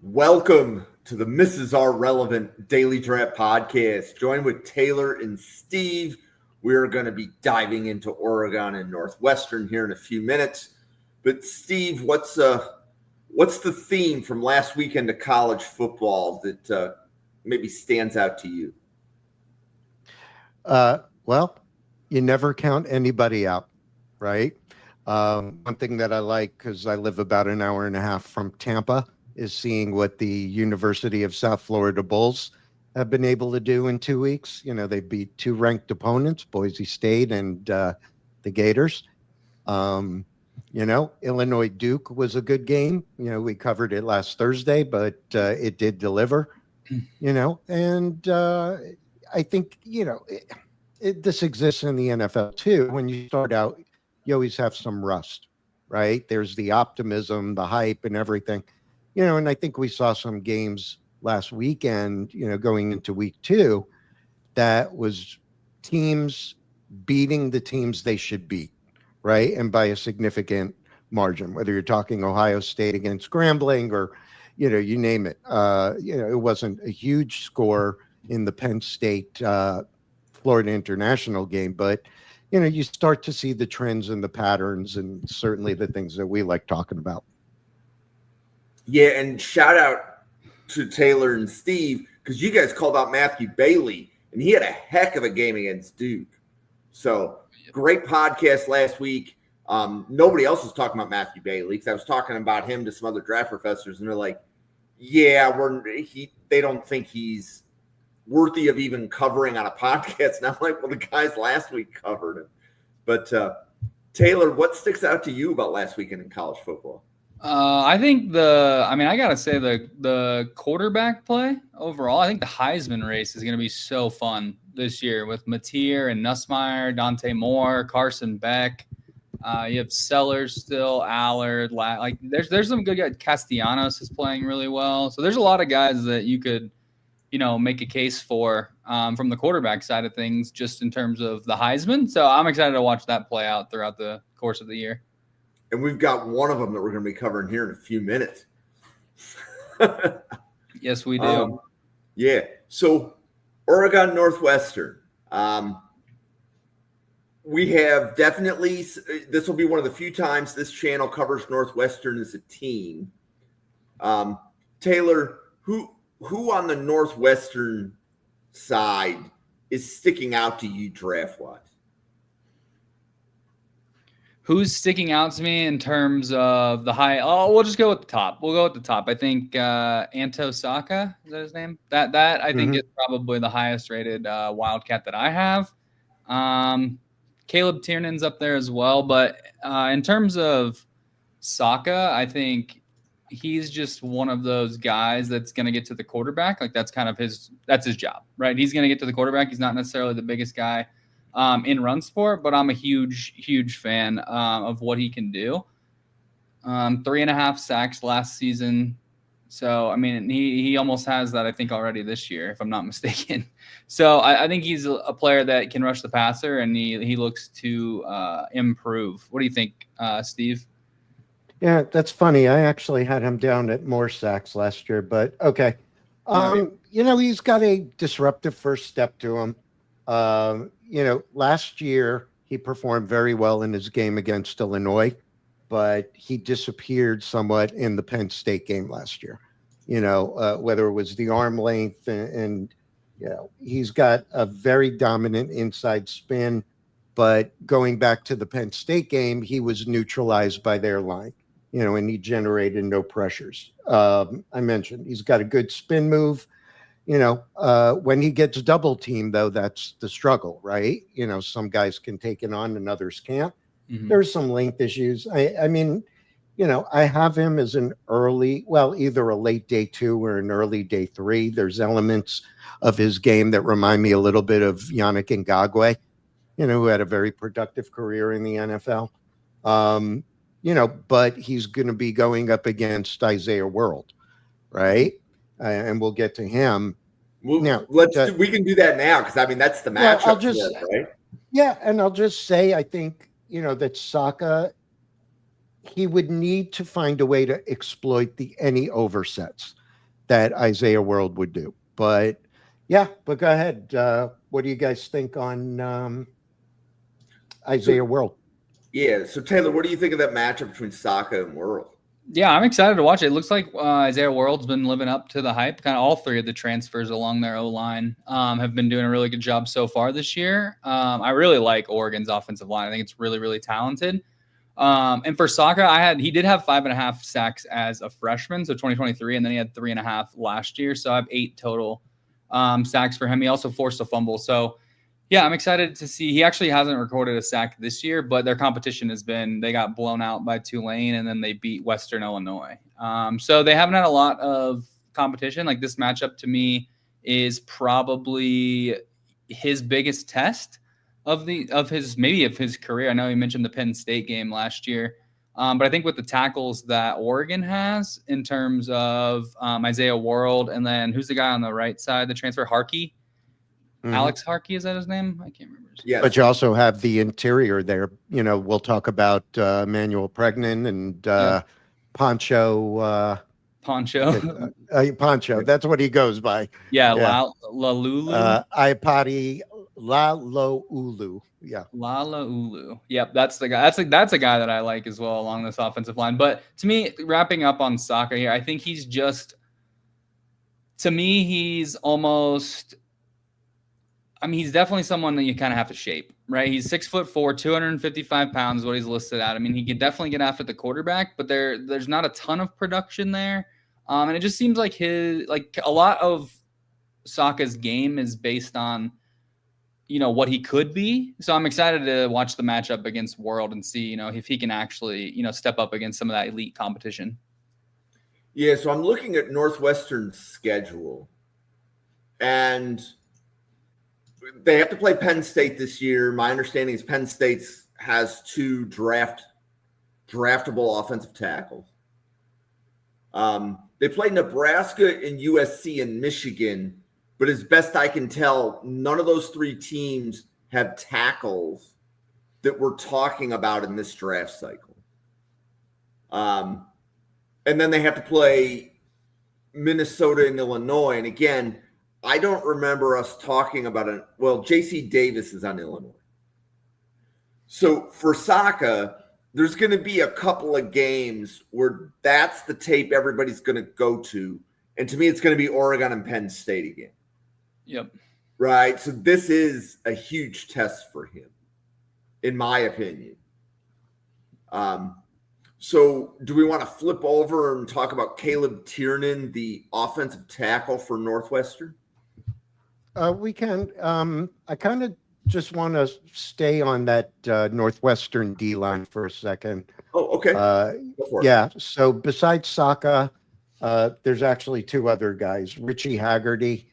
Welcome to the Mrs. Are Relevant Daily Draft Podcast. Joined with Taylor and Steve. We're going to be diving into Oregon and Northwestern here in a few minutes. But Steve, what's the theme from last weekend of college football that maybe stands out to you? Well, you never count anybody out, right? One thing that I like, because I live about an hour and a half from Tampa, is seeing what the University of South Florida Bulls have been able to do in 2 weeks. You know, they beat two ranked opponents, Boise State and the Gators. Illinois Duke was a good game. You know, we covered it last Thursday, but it did deliver, and I think, this exists in the NFL too. When you start out, you always have some rust, right? There's the optimism, the hype and everything. And I think we saw some games last weekend, going into week 2, that was teams beating the teams they should beat, right? And by a significant margin, whether you're talking Ohio State against Grambling or, you name it. It wasn't a huge score in the Penn State Florida International game, but, you start to see the trends and the patterns and certainly the things that we like talking about. Yeah, and shout out to Taylor and Steve, because you guys called out Matthew Bailey, and he had a heck of a game against Duke. So great podcast last week. Nobody else was talking about Matthew Bailey, because I was talking about him to some other draft professors, and they're like, yeah, they don't think he's worthy of even covering on a podcast. And I'm like, well, the guys last week covered him. But Taylor, what sticks out to you about last weekend in college football? I think I gotta say the quarterback play overall, I think the Heisman race is gonna be so fun this year with Matayo and Nussmeier, Dante Moore, Carson Beck. You have Sellers still, Allard. There's some good guys. Castellanos is playing really well. So there's a lot of guys that you could, make a case for from the quarterback side of things, just in terms of the Heisman. So I'm excited to watch that play out throughout the course of the year. And we've got one of them that we're going to be covering here in a few minutes. Yes, we do. Yeah. So Oregon Northwestern. We have definitely – this will be one of the few times this channel covers Northwestern as a team. Taylor, who on the Northwestern side is sticking out to you draft-wise? Who's sticking out to me in terms of the high? Oh, we'll just go with the top. We'll go with the top. I think Anto Saka, is that his name? That I think is probably the highest rated Wildcat that I have. Caleb Tiernan's up there as well. But in terms of Saka, I think he's just one of those guys that's going to get to the quarterback. Like that's his job, right? He's going to get to the quarterback. He's not necessarily the biggest guy in run sport, but I'm a huge fan of what he can do. 3.5 sacks last season. So, I mean, he almost has that, I think, already this year, if I'm not mistaken. So I think he's a player that can rush the passer, and he looks to improve. What do you think, Steve? Yeah, that's funny. I actually had him down at more sacks last year, but okay. He's got a disruptive first step to him. Last year he performed very well in his game against Illinois, but he disappeared somewhat in the Penn State game last year. Whether it was the arm length and he's got a very dominant inside spin, but going back to the Penn State game, he was neutralized by their line, and he generated no pressures. I mentioned he's got a good spin move. When he gets double teamed, though, that's the struggle, right? Some guys can take it on and others can't. Mm-hmm. There's some length issues. I mean, I have him as either a late day 2 or an early day 3. There's elements of his game that remind me a little bit of Yannick Ngakoue, who had a very productive career in the NFL. But he's going to be going up against Isaiah World, right? And we'll get to him. We can do that now because that's the matchup. Right? Yeah, and I'll just say I think that Saka, he would need to find a way to exploit any oversets. that Isaiah World would do. But yeah, but go ahead. What do you guys think on Isaiah World? Yeah. So Taylor, what do you think of that matchup between Saka and World? Yeah, I'm excited to watch it. It looks like Isaiah World's been living up to the hype. Kind of all three of the transfers along their O-line have been doing a really good job so far this year. I really like Oregon's offensive line. I think it's really, really talented. And for Saka, he did have 5.5 sacks as a freshman, so 2023, and then he had 3.5 last year. So I have 8 total sacks for him. He also forced a fumble. So yeah, I'm excited to see. He actually hasn't recorded a sack this year, but their competition has been, they got blown out by Tulane and then they beat Western Illinois. So they haven't had a lot of competition. Like, this matchup to me is probably his biggest test of his career. I know he mentioned the Penn State game last year. But I think with the tackles that Oregon has in terms of Isaiah World, and then who's the guy on the right side, the transfer, Harkey? Mm-hmm. Alex Harkey, is that his name? I can't remember. Yeah, but you also have the interior there. You know, we'll talk about Emmanuel Pregnon and Poncho. Poncho. That's what he goes by. Yeah. Laloulu. Iapani, Laloulu. Yeah. Laloulu. Yep. That's the guy. That's a guy that I like as well along this offensive line. But to me, wrapping up on Saka here, I think he's almost, he's definitely someone that you kind of have to shape, right? He's 6'4", 255 pounds, what he's listed at. I mean, he could definitely get after the quarterback, but there's not a ton of production there. And it just seems like a lot of Saka's game is based on, what he could be. So I'm excited to watch the matchup against World and see, if he can actually, step up against some of that elite competition. Yeah. So I'm looking at Northwestern's schedule, and they have to play Penn State this year. My understanding is Penn State has 2 draftable offensive tackles. They play Nebraska and USC and Michigan, but as best I can tell, none of those 3 teams have tackles that we're talking about in this draft cycle. And then they have to play Minnesota and Illinois. And again, I don't remember us talking about it. Well, JC Davis is on Illinois. So for Saka, there's going to be a couple of games where that's the tape everybody's going to go to. And to me, it's going to be Oregon and Penn State again. Yep. Right. So this is a huge test for him, in my opinion. So do we want to flip over and talk about Caleb Tiernan, the offensive tackle for Northwestern? We can. I kind of just want to stay on that Northwestern D line for a second. Oh, okay. Yeah. So besides Saka, there's actually 2 other guys. Richie Hagarty,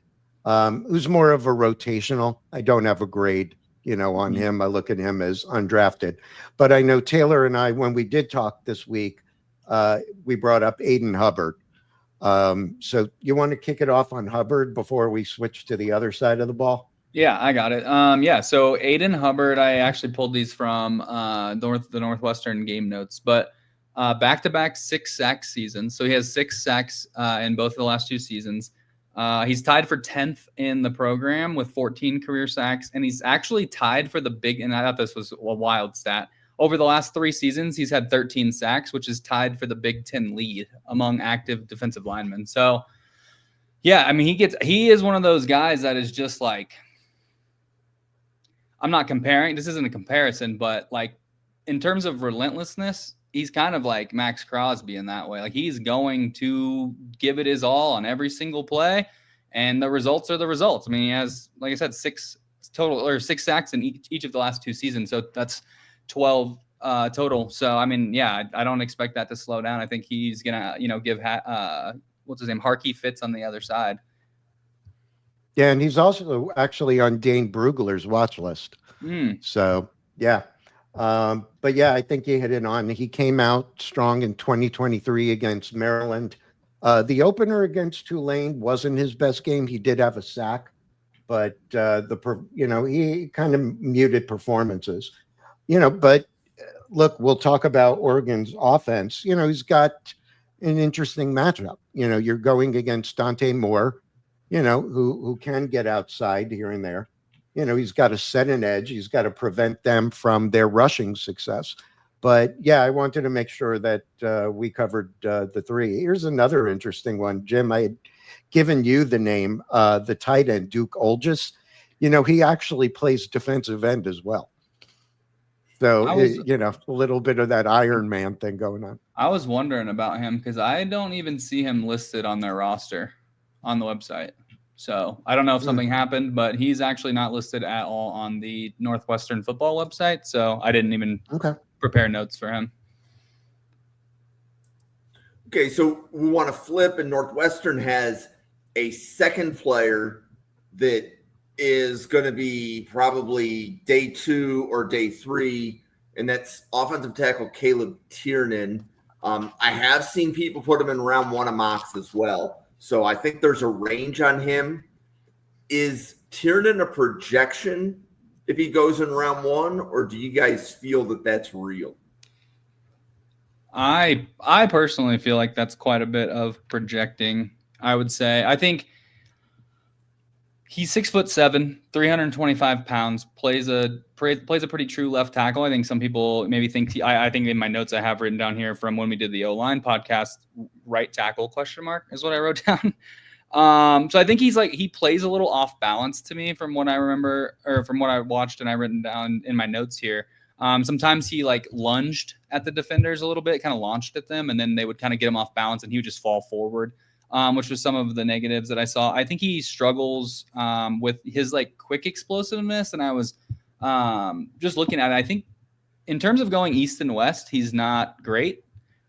who's more of a rotational. I don't have a grade, on him. I look at him as undrafted. But I know Taylor and I, when we did talk this week, we brought up Aiden Hubbard. So you want to kick it off on Hubbard before we switch to the other side of the ball? Yeah, I got it. So Aiden Hubbard, I actually pulled these from the Northwestern game notes, but back-to-back 6 sack seasons. So he has 6 sacks in both of the last 2 seasons. He's tied for 10th in the program with 14 career sacks, and he's actually tied for the big, and I thought this was a wild stat. Over the last 3 seasons, he's had 13 sacks, which is tied for the Big Ten lead among active defensive linemen. So, yeah, he is one of those guys that is just like, I'm not comparing, this isn't a comparison, but like in terms of relentlessness, he's kind of like Max Crosby in that way. Like, he's going to give it his all on every single play, and the results are the results. He has, like I said, 6 sacks in each of the last 2 seasons. So that's 12 total. So, I don't expect that to slow down. I think he's going to, give what's his name? Harkey fits on the other side. Yeah. And he's also actually on Dane Brugler's watch list. So, yeah. But yeah, I think you hit it on. He came out strong in 2023 against Maryland. The opener against Tulane wasn't his best game. He did have a sack, but he kind of muted performances. But look, we'll talk about Oregon's offense. He's got an interesting matchup. You're going against Dante Moore, who can get outside here and there. He's got to set an edge. He's got to prevent them from their rushing success. But yeah, I wanted to make sure that we covered the three. Here's another interesting one. Jim, I had given you the name, the tight end, Duke Olgis. He actually plays defensive end as well. So, a little bit of that Iron Man thing going on. I was wondering about him because I don't even see him listed on their roster on the website. So I don't know if something happened, but he's actually not listed at all on the Northwestern football website. So I didn't even prepare notes for him. Okay, so we want to flip, and Northwestern has a second player that is going to be probably day 2 or day 3, and that's offensive tackle Caleb Tiernan. I have seen people put him in round 1 of mocks as well. So I think there's a range on him. Is Tiernan a projection if he goes in round 1, or do you guys feel that that's real? I personally feel like that's quite a bit of projecting. I would say I think he's 6'7", 325 pounds. Plays a pretty true left tackle. I think some people maybe think I think in my notes I have written down here from when we did the O-line podcast, right tackle ? Is what I wrote down. So I think he plays a little off balance to me from what I remember or from what I watched and I written down in my notes here. Sometimes he lunged at the defenders a little bit, kind of launched at them, and then they would kind of get him off balance and he would just fall forward. Which was some of the negatives that I saw. I think he struggles with his quick explosiveness, and I was just looking at it. I think in terms of going east and west, he's not great,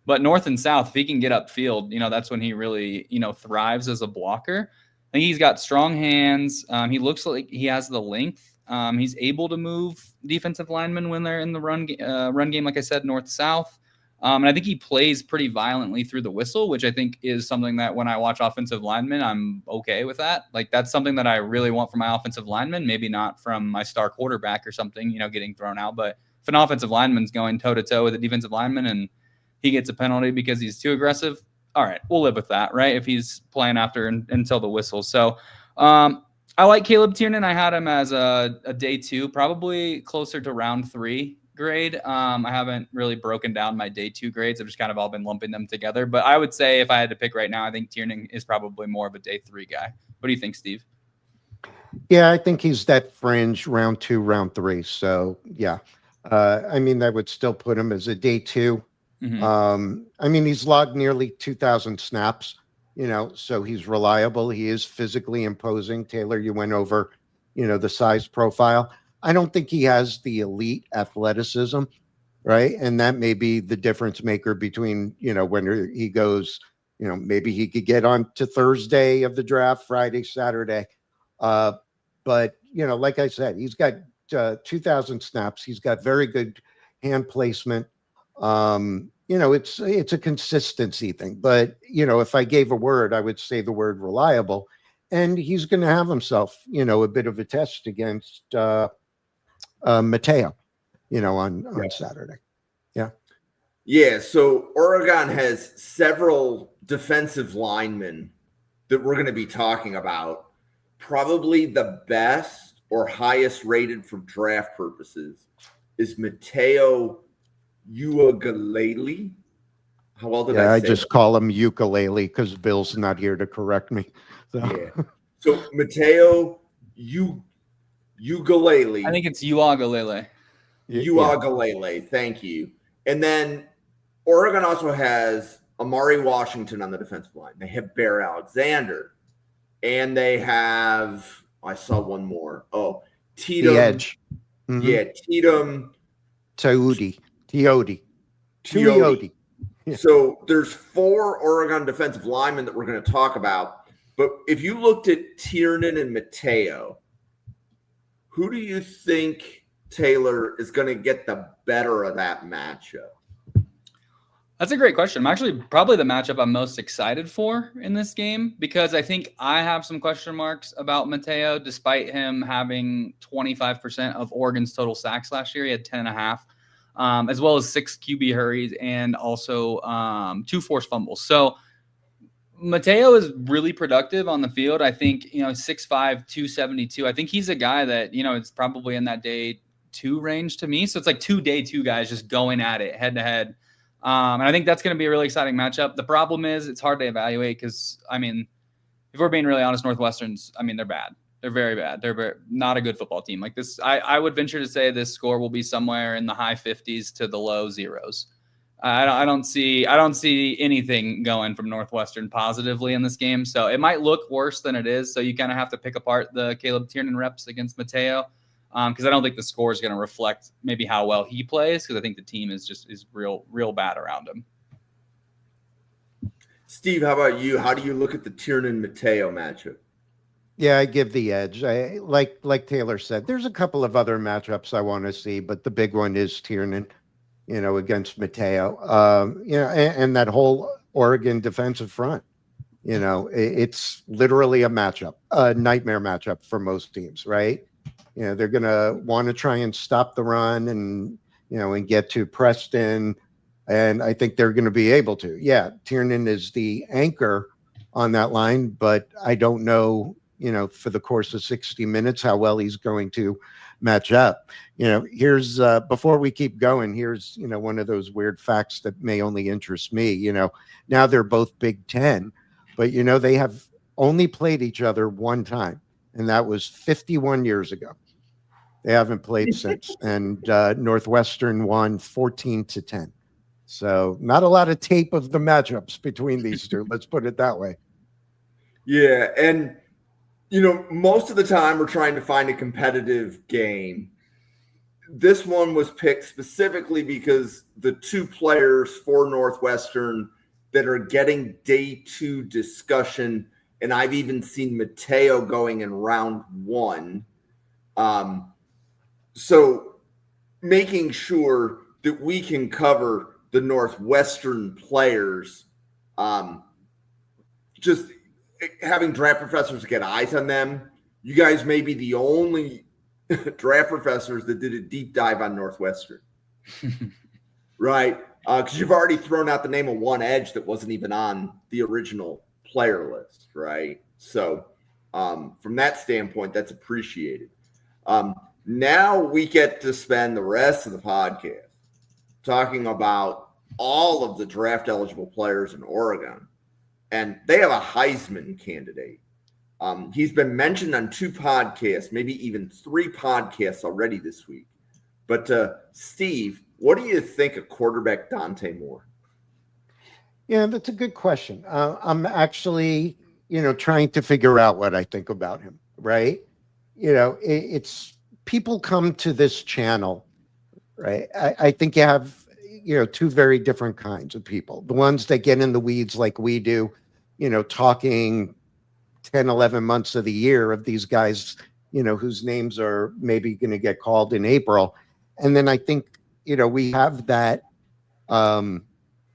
but north and south, if he can get upfield, that's when he really thrives as a blocker. I think he's got strong hands. He looks like he has the length. He's able to move defensive linemen when they're in the run game, like I said, north south. And I think he plays pretty violently through the whistle, which I think is something that when I watch offensive linemen, I'm okay with that. That's something that I really want from my offensive lineman, maybe not from my star quarterback or something, getting thrown out. But if an offensive lineman's going toe-to-toe with a defensive lineman and he gets a penalty because he's too aggressive, all right, we'll live with that, right? If he's playing after until the whistle. So I like Caleb Tiernan. I had him as a day 2, probably closer to round 3 grade. I haven't really broken down my day 2 grades. I've just kind of all been lumping them together. But I would say if I had to pick right now, I think Tiernan is probably more of a day 3 guy. What do you think, Steve? Yeah, I think he's that fringe round 2, round 3. So yeah, that would still put him as a day 2. Mm-hmm. He's logged nearly 2,000 snaps, so he's reliable. He is physically imposing. Taylor, you went over, the size profile. I don't think he has the elite athleticism, right? And that may be the difference maker between, when he goes, maybe he could get on to Thursday of the draft, Friday, Saturday. But, like I said, he's got 2,000 snaps. He's got very good hand placement. It's a consistency thing. But, if I gave a word, I would say the word reliable. And he's going to have himself, a bit of a test against Matayo, on Saturday. Yeah. Yeah. So Oregon has several defensive linemen that we're going to be talking about. Probably the best or highest rated for draft purposes is Matayo Uiagalelei. How well did I say just call him ukulele because Bill's not here to correct me. So. Yeah. So Matayo Uiagalelei. I think it's Uiagalelei. Uiagalelei, thank you. And then Oregon also has Amare Washington on the defensive line. They have Bear Alexander. And they have, I saw one more. Oh, Teitum. The edge. Mm-hmm. Yeah, Teitum. Tuioti. Yeah. So there's 4 Oregon defensive linemen that we're going to talk about. But if you looked at Tiernan and Matayo, who do you think, Taylor, is going to get the better of that matchup? That's a great question. I'm actually probably the matchup I'm most excited for in this game because I think I have some question marks about Matayo, despite him having 25% of Oregon's total sacks last year. He had 10.5. as well as 6 QB hurries and also 2 forced fumbles. So Matayo is really productive on the field. I think, 6'5", 272. I think he's a guy that, it's probably in that day 2 range to me. So it's like 2 day 2 guys just going at it head to head. And I think that's going to be a really exciting matchup. The problem is it's hard to evaluate because, if we're being really honest, Northwestern's, they're bad. They're very bad. They're not a good football team. Like this, I would venture to say this score will be somewhere in the high 50s to the low zeros. I don't see anything going from Northwestern positively in this game. So it might look worse than it is. So you kind of have to pick apart the Caleb Tiernan reps against Matayo because I don't think the score is going to reflect maybe how well he plays because I think the team is real bad around him. Steve, how about you? How do you look at the Tiernan-Matayo matchup? Yeah, I give the edge. I like Taylor said, there's a couple of other matchups I want to see, but the big one is Tiernan, against Matayo. And that whole Oregon defensive front. It's literally a matchup, a nightmare matchup for most teams, right? They're going to want to try and stop the run and get to Preston. And I think they're going to be able to. Yeah, Tiernan is the anchor on that line, but I don't know, for the course of 60 minutes, how well he's going to match up. Here's before we keep going, here's, one of those weird facts that may only interest me. Now they're both Big Ten, but, they have only played each other one time, and that was 51 years ago. They haven't played since, and Northwestern won 14-10. So not a lot of tape of the matchups between these two. Let's put it that way. Yeah, and most of the time we're trying to find a competitive game. This one was picked specifically because the 2 players for Northwestern that are getting day 2 discussion, and I've even seen Matayo going in round 1. So making sure that we can cover the Northwestern players, just having draft professors get eyes on them. You guys may be the only draft professors that did a deep dive on Northwestern, right? Because you've already thrown out the name of one edge that wasn't even on the original player list, right? So from that standpoint, that's appreciated. Now we get to spend the rest of the podcast talking about all of the draft eligible players in Oregon, and they have a Heisman candidate. He's been mentioned on 2 podcasts, maybe even 3 podcasts already this week. But Steve, what do you think of quarterback Dante Moore? Yeah, that's a good question. I'm actually, trying to figure out what I think about him, right? It's people come to this channel, right? I think you have, 2 very different kinds of people. The ones that get in the weeds like we do, talking 10, 11 months of the year of these guys, whose names are maybe going to get called in April. And then I think, we have that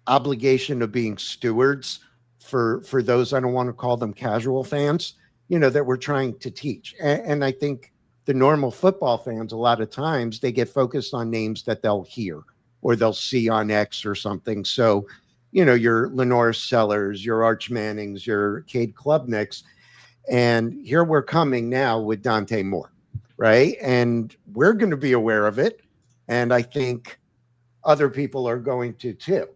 obligation of being stewards for those, I don't want to call them casual fans, that we're trying to teach. And I think the normal football fans, a lot of times they get focused on names that they'll hear or they'll see on X or something. So, your Lenore Sellers, your Arch Mannings, your Cade Klubniks. And here we're coming now with Dante Moore, right? And we're going to be aware of it. And I think other people are going to too.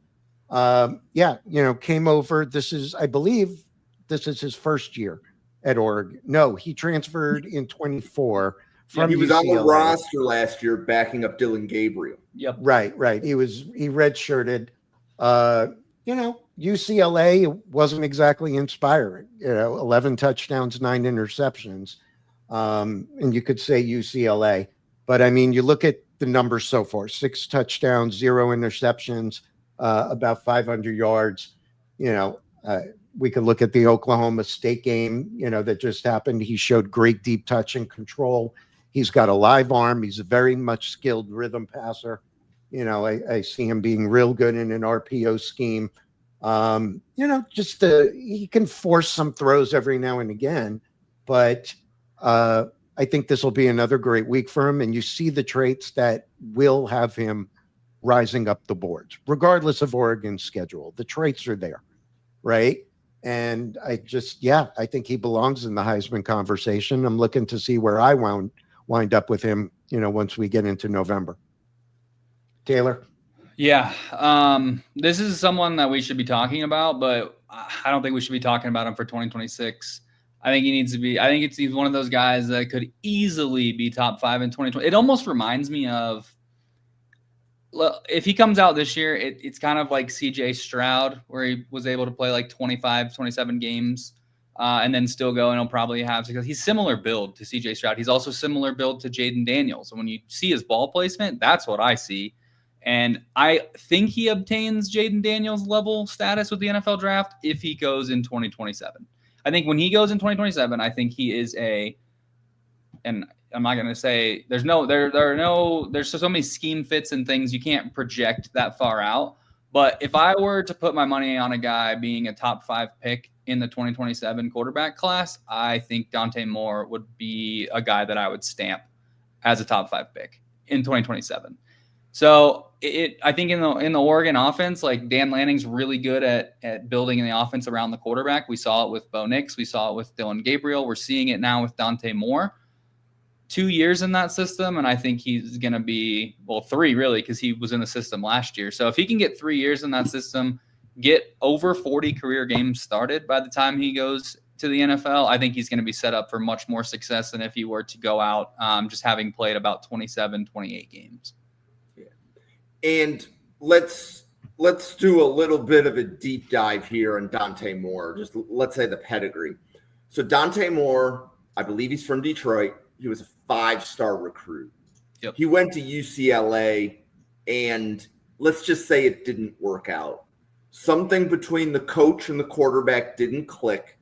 Came over. I believe this is his first year at Oregon. No, he transferred in 24 from he was UCLA. on the roster last year backing up Dillon Gabriel. Yep. Right. He redshirted. UCLA wasn't exactly inspiring. 11 touchdowns, 9 interceptions. And you could say UCLA. But, you look at the numbers so far. 6 touchdowns, 0 interceptions, about 500 yards. We could look at the Oklahoma State game, that just happened. He showed great deep touch and control. He's got a live arm. He's a very much skilled rhythm passer. I see him being real good in an RPO scheme. He can force some throws every now and again, but I think this will be another great week for him. And you see the traits that will have him rising up the boards, regardless of Oregon's schedule. The traits are there, right? And I think he belongs in the Heisman conversation. I'm looking to see where I wind up with him, once we get into November. Taylor? Yeah. This is someone that we should be talking about, but I don't think we should be talking about him for 2026. I think he's one of those guys that could easily be top 5 in 2020. It almost reminds me of, if he comes out this year, it's kind of like CJ Stroud, where he was able to play like 25, 27 games and then still go, and he'll probably have, because he's similar build to CJ Stroud. He's also similar build to Jaden Daniels. And when you see his ball placement, that's what I see. And I think he obtains Jaden Daniels level status with the NFL draft if he goes in 2027. I think when he goes in 2027, I think he is and I'm not going to say there's so many scheme fits and things you can't project that far out. But if I were to put my money on a guy being a top 5 pick in the 2027 quarterback class, I think Dante Moore would be a guy that I would stamp as a top 5 pick in 2027. So I think in the Oregon offense, like Dan Lanning's really good at building in the offense around the quarterback. We saw it with Bo Nix. We saw it with Dillon Gabriel. We're seeing it now with Dante Moore. 2 years in that system, and I think he's going to be, 3 really, because he was in the system last year. So if he can get 3 years in that system, get over 40 career games started by the time he goes to the NFL, I think he's going to be set up for much more success than if he were to go out just having played about 27, 28 games. Yeah. And let's do a little bit of a deep dive here on Dante Moore. Just let's say the pedigree. So Dante Moore, I believe he's from Detroit. He was a 5-star recruit. Yep. He went to UCLA, and let's just say it didn't work out. Something between the coach and the quarterback didn't click.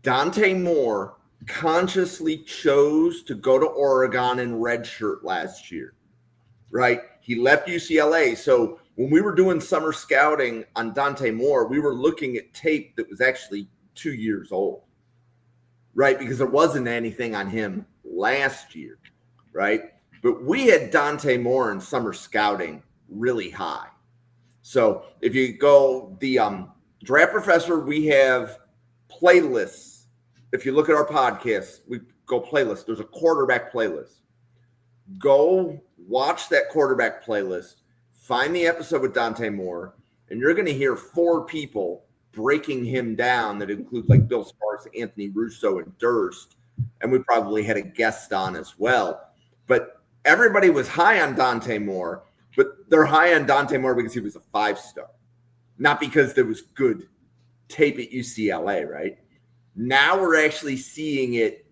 Dante Moore consciously chose to go to Oregon in redshirt last year, right? He left UCLA. So when we were doing summer scouting on Dante Moore, we were looking at tape that was actually 2 years old. Right, because there wasn't anything on him last year, right? But we had Dante Moore in summer scouting really high. So if you go the Draft Professor, we have playlists. If you look at our podcast, we go playlist. There's a quarterback playlist. Go watch that quarterback playlist. Find the episode with Dante Moore, and you're going to hear 4 people breaking him down that include like Bill Sparks, Anthony Russo, and Durst. And we probably had a guest on as well. But everybody was high on Dante Moore, but they're high on Dante Moore because he was a 5-star, not because there was good tape at UCLA, right? Now we're actually seeing it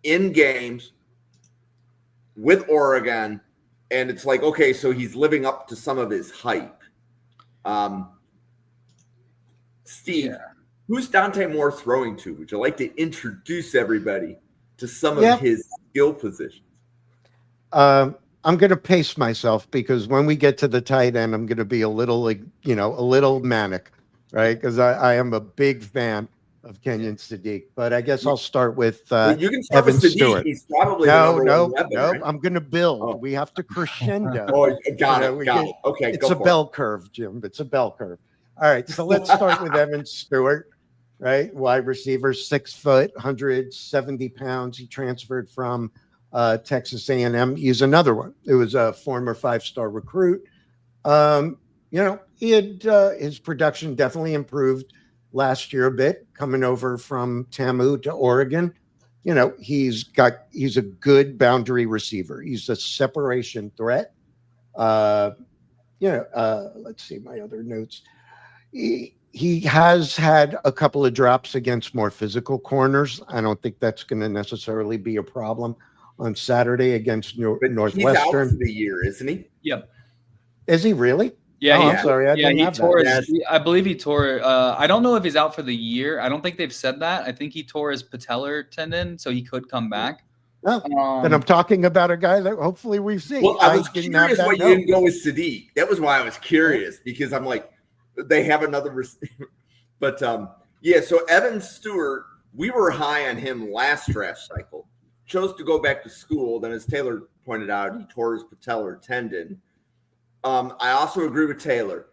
in games with Oregon, and it's like, okay, so he's living up to some of his hype. Steve, who's Dante Moore throwing to? Would you like to introduce everybody to some of his skill positions? I'm going to pace myself because when we get to the tight end, I'm going to be a little manic, right? Because I am a big fan of Kenyon Sadiq, but I guess I'll start with you can start Evan with Sadiq. Stewart. He's probably No. Right? I'm going to build. We have to crescendo. Got it. Okay, it's a bell curve, Jim. It's a bell curve. All right, so let's start with Evan Stewart, right? Wide receiver, 6 foot, 170 pounds. He transferred from Texas A&M. He's another one. It was a former 5-star recruit. He had his production definitely improved last year a bit, coming over from TAMU to Oregon. He's a good boundary receiver. He's a separation threat. Let's see my other notes. He has had a couple of drops against more physical corners. I don't think that's going to necessarily be a problem on Saturday against Northwestern. He's out for the year, isn't he? Yep. Is he really? Yeah. I'm sorry. I believe he tore. I don't know if he's out for the year. I don't think they've said that. I think he tore his patellar tendon, so he could come back. Oh, then I'm talking about a guy that hopefully we've seen. Well, I was curious why you didn't go with Sadiq. That was why I was curious, because I'm like, they have another receiver. But, so Evan Stewart, we were high on him last draft cycle. Chose to go back to school. Then, as Taylor pointed out, he tore his patellar tendon. I also agree with Taylor.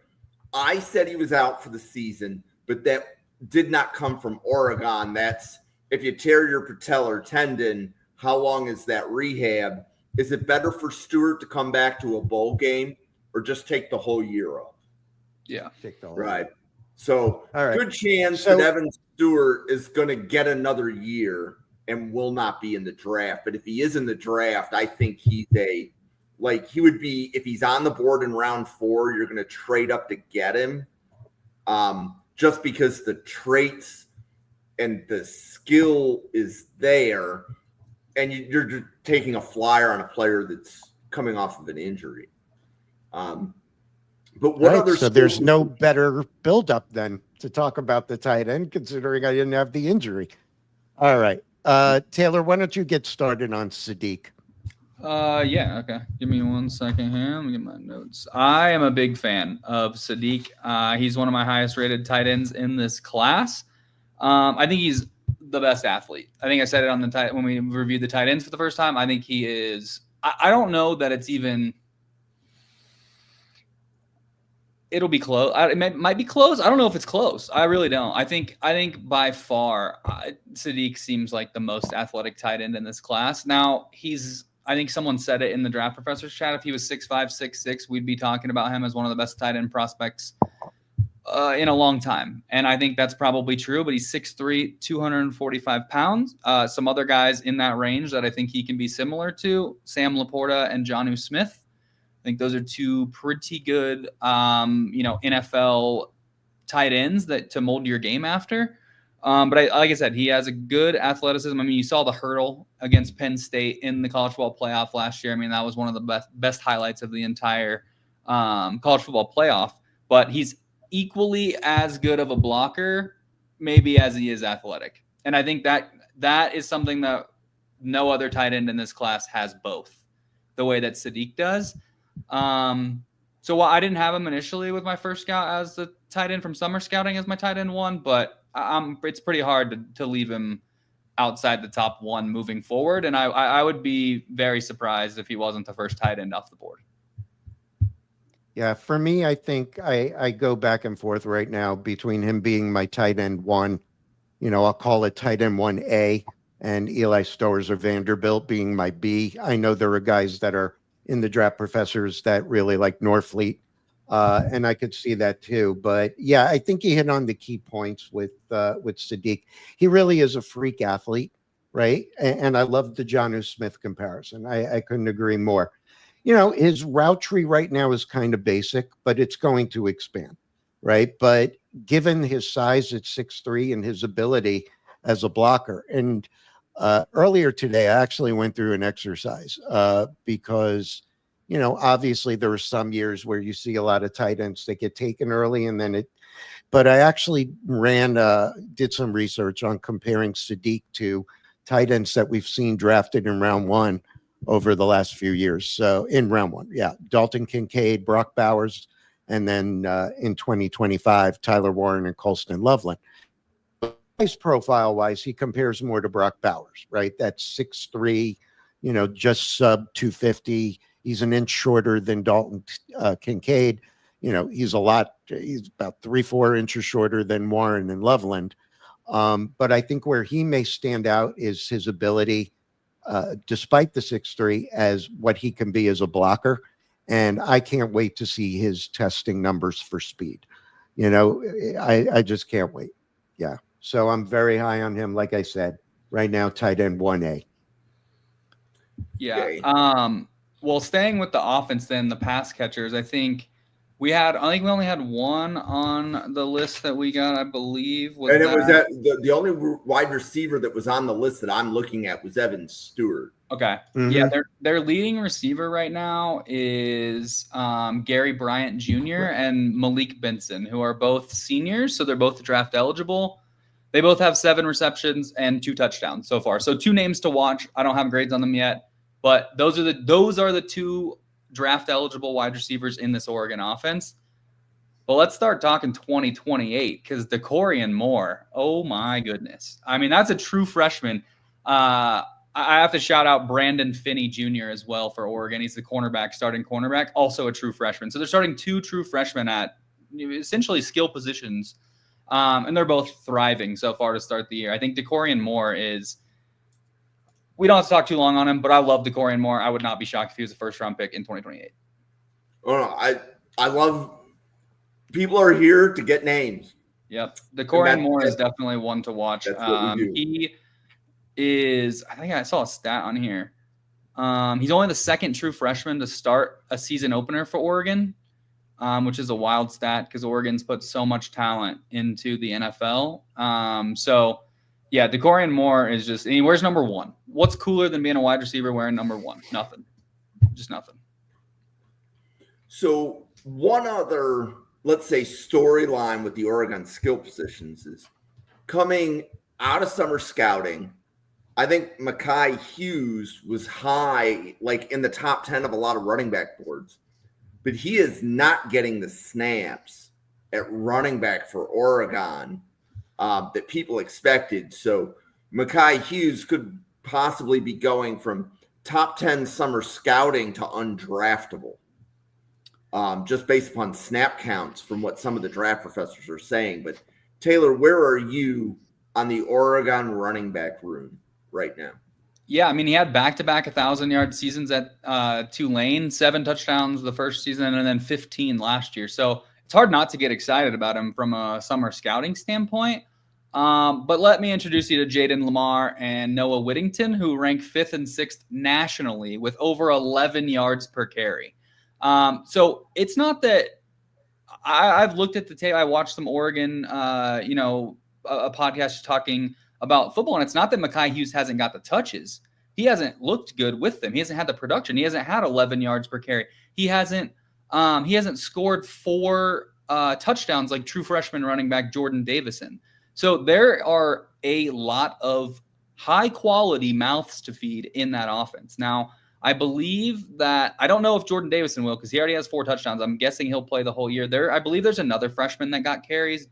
I said he was out for the season, but that did not come from Oregon. That's if you tear your patellar tendon, how long is that rehab? Is it better for Stewart to come back to a bowl game or just take the whole year off? Yeah. Right. So right. Good chance that Evan Stewart is going to get another year and will not be in the draft. But if he is in the draft, I think he would be, if he's on the board in round 4, you're going to trade up to get him. Just because the traits and the skill is there, and you're just taking a flyer on a player that's coming off of an injury. But what other? So there's no better buildup then to talk about the tight end, considering I didn't have the injury. All right, Taylor, why don't you get started on Sadiq? Yeah, okay. Give me 1 second here. Let me get my notes. I am a big fan of Sadiq. He's one of my highest rated tight ends in this class. I think he's the best athlete. I think I said it on the when we reviewed the tight ends for the first time. I think he is. I don't know that it's even. It'll be close. It might be close. I don't know if it's close. I really don't. I think by far Sadiq seems like the most athletic tight end in this class. Now I think someone said it in the draft professor's chat. If he was 6'5", 6'6", we'd be talking about him as one of the best tight end prospects in a long time. And I think that's probably true, but he's 6'3", 245 pounds. Some other guys in that range that I think he can be similar to, Sam Laporta and Jonnu Smith. I think those are two pretty good, NFL tight ends to mold your game after. But like I said, he has a good athleticism. I mean, you saw the hurdle against Penn State in the college football playoff last year. I mean, that was one of the best highlights of the entire college football playoff. But he's equally as good of a blocker, maybe, as he is athletic. And I think that is something that no other tight end in this class has both, the way that Sadiq does. So while I didn't have him initially with my first scout as the tight end from summer scouting as my tight end 1, but it's pretty hard to leave him outside the top 1 moving forward. And I would be very surprised if he wasn't the first tight end off the board. Yeah, for me, I think I go back and forth right now between him being my tight end 1, I'll call it tight end 1A, and Eli Stowers or Vanderbilt being my B. I know there are guys that are in the draft professors that really like Norfleet, and I could see that too. But yeah, I think he hit on the key points with Sadiq. He really is a freak athlete, right? And I love the Jonnu Smith comparison. I couldn't agree more. His route tree right now is kind of basic, but it's going to expand, right? But given his size at 6'3" and his ability as a blocker, and earlier today, I actually went through an exercise because, obviously there are some years where you see a lot of tight ends that get taken early but I actually did some research on comparing Sadiq to tight ends that we've seen drafted in round 1 over the last few years. So in round 1, yeah, Dalton Kincaid, Brock Bowers, and then in 2025, Tyler Warren and Colston Loveland. Profile wise, he compares more to Brock Bowers, right? That's 6'3", just sub 250. He's an inch shorter than Dalton Kincaid. He's about 3-4 inches shorter than Warren and Loveland. But I think where he may stand out is his ability, despite the 6'3", as what he can be as a blocker. And I can't wait to see his testing numbers for speed. I just can't wait. Yeah. So I'm very high on him. Like I said, right now, tight end 1A. Yeah. Well, staying with the offense, then the pass catchers, I think we only had one on the list that we got, I believe. Was the only wide receiver that was on the list that I'm looking at was Evan Stewart. Okay. Mm-hmm. Yeah. Their leading receiver right now is Gary Bryant Jr. and Malik Benson, who are both seniors. So they're both draft eligible. They both have 7 receptions and 2 touchdowns so far. So 2 names to watch. I don't have grades on them yet, but those are the 2 draft eligible wide receivers in this Oregon offense. But let's start talking 2028 because DeCorian Moore, oh my goodness. I mean, that's a true freshman. I I have to shout out Brandon Finney Jr. as well for Oregon. He's the starting cornerback, also a true freshman. So they're starting 2 true freshmen at essentially skill positions, and they're both thriving so far to start the year. I think DeCorian Moore is – we don't have to talk too long on him, but I love DeCorian Moore. I would not be shocked if he was a first-round pick in 2028. Oh, no, I love – people are here to get names. Yep. DeCorian Moore is definitely one to watch. That's what we do. He is – I think I saw a stat on here. He's only the second true freshman to start a season opener for Oregon, which is a wild stat because Oregon's put so much talent into the NFL. Yeah, DeCorian Moore is just – he wears number 1. What's cooler than being a wide receiver wearing number 1? Nothing. Just nothing. So one other, let's say, storyline with the Oregon skill positions is coming out of summer scouting. I think Makhi Hughes was high, like in the top 10 of a lot of running back boards, but he is not getting the snaps at running back for Oregon that people expected. So Makhi Hughes could possibly be going from top 10 summer scouting to undraftable, just based upon snap counts from what some of the draft professors are saying. But Taylor, where are you on the Oregon running back room right now? Yeah, I mean, he had back-to-back 1,000-yard seasons at Tulane, 7 touchdowns the first season, and then 15 last year. So it's hard not to get excited about him from a summer scouting standpoint. But let me introduce you to Jaden Lamar and Noah Whittington, who rank 5th and 6th nationally with over 11 yards per carry. So it's not that I've looked at the tape. I watched some Oregon, a podcast talking about football, and it's not that Makhi Hughes hasn't got the touches. He hasn't looked good with them. He hasn't had the production. He hasn't had 11 yards per carry. He hasn't scored 4 touchdowns like true freshman running back Jordan Davison. So there are a lot of high quality mouths to feed in that offense. Now, I believe that I don't know if Jordan Davison will, because he already has 4 touchdowns. I'm guessing he'll play the whole year. I believe there's another freshman that got carries,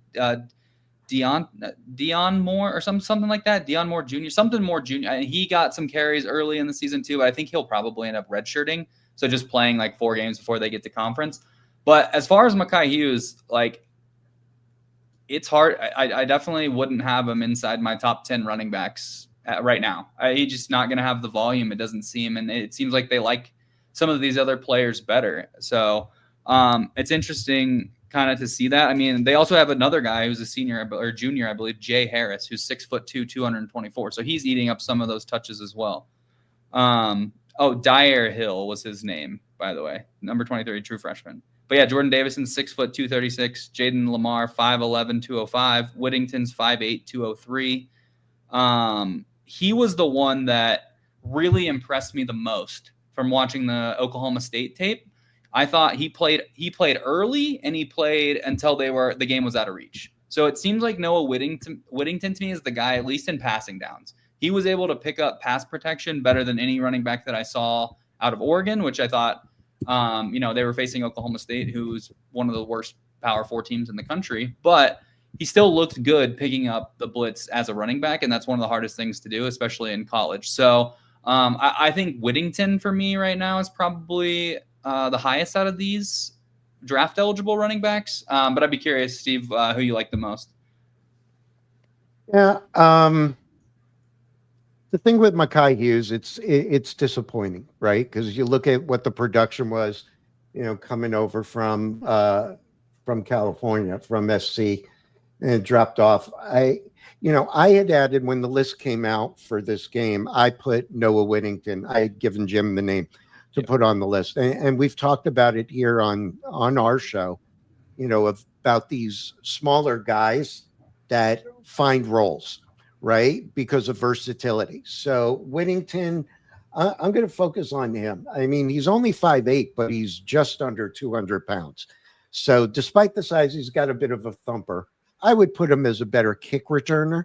Dion Moore or something like that. Dion Moore Jr., something more junior. He got some carries early in the season too, but I think he'll probably end up redshirting. So just playing like 4 games before they get to conference. But as far as Makhi Hughes, like, it's hard. I definitely wouldn't have him inside my top 10 running backs right now. He's just not going to have the volume. It doesn't seem, and it seems like they like some of these other players better. So it's interesting kind of to see that. I mean, they also have another guy who's a senior or junior, I believe, Jay Harris, who's 6'2", 224. So he's eating up some of those touches as well. Dyer Hill was his name, by the way, number 23, true freshman. But yeah, Jordan Davison, 6', 236. Jaden Lamar, 5'11", 205. Whittington's 5'8", 203. He was the one that really impressed me the most from watching the Oklahoma State tape. I thought he played early and he played until the game was out of reach. So it seems like Noah Whittington to me is the guy, at least in passing downs. He was able to pick up pass protection better than any running back that I saw out of Oregon, which I thought, they were facing Oklahoma State, who's one of the worst Power 4 teams in the country, but he still looked good picking up the blitz as a running back, and that's one of the hardest things to do, especially in college. So I think Whittington for me right now is probably the highest out of these draft-eligible running backs. But I'd be curious, Steve, who you like the most. Yeah. The thing with Makhi Hughes, it's disappointing, right? Because you look at what the production was, coming over from California, from SC, and it dropped off. I had added, when the list came out for this game, I put Noah Whittington. I had given Jim the name to put on the list. And we've talked about it here on our show, about these smaller guys that find roles, right? Because of versatility. So Whittington, I'm going to focus on him. I mean, he's only 5'8", but he's just under 200 pounds. So despite the size, he's got a bit of a thumper. I would put him as a better kick returner,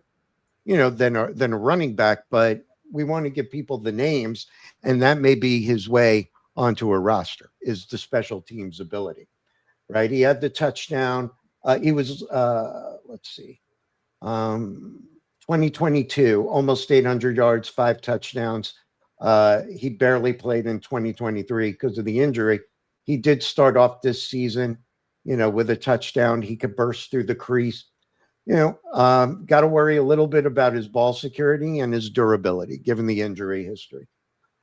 than a running back, but we want to give people the names, and that may be his way onto a roster, is the special teams ability, right? He had the touchdown. He was, 20 2022, almost 800 yards, 5 touchdowns. He barely played in 2023 because of the injury. He did start off this season, with a touchdown. He could burst through the crease. Got to worry a little bit about his ball security and his durability, given the injury history.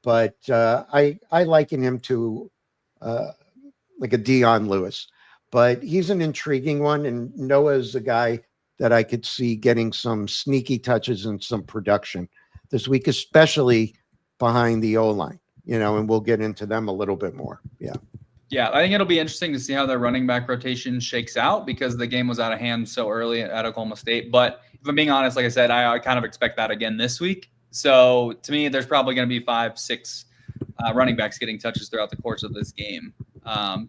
But I liken him to like a Dion Lewis. But he's an intriguing one, and Noah's a guy that I could see getting some sneaky touches and some production this week, especially behind the O-line, and we'll get into them a little bit more. Yeah. Yeah, I think it'll be interesting to see how their running back rotation shakes out because the game was out of hand so early at Oklahoma State. But if I'm being honest, like I said, I kind of expect that again this week. So to me, there's probably going to be 5-6 running backs getting touches throughout the course of this game.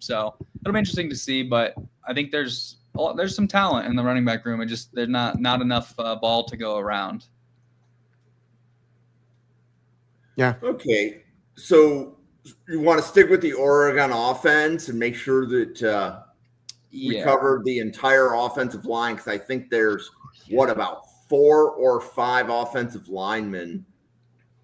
So it'll be interesting to see. But I think there's some talent in the running back room. There's not enough ball to go around. Yeah. Okay. So you want to stick with the Oregon offense and make sure that we cover the entire offensive line, because I think there's about 4 or 5 offensive linemen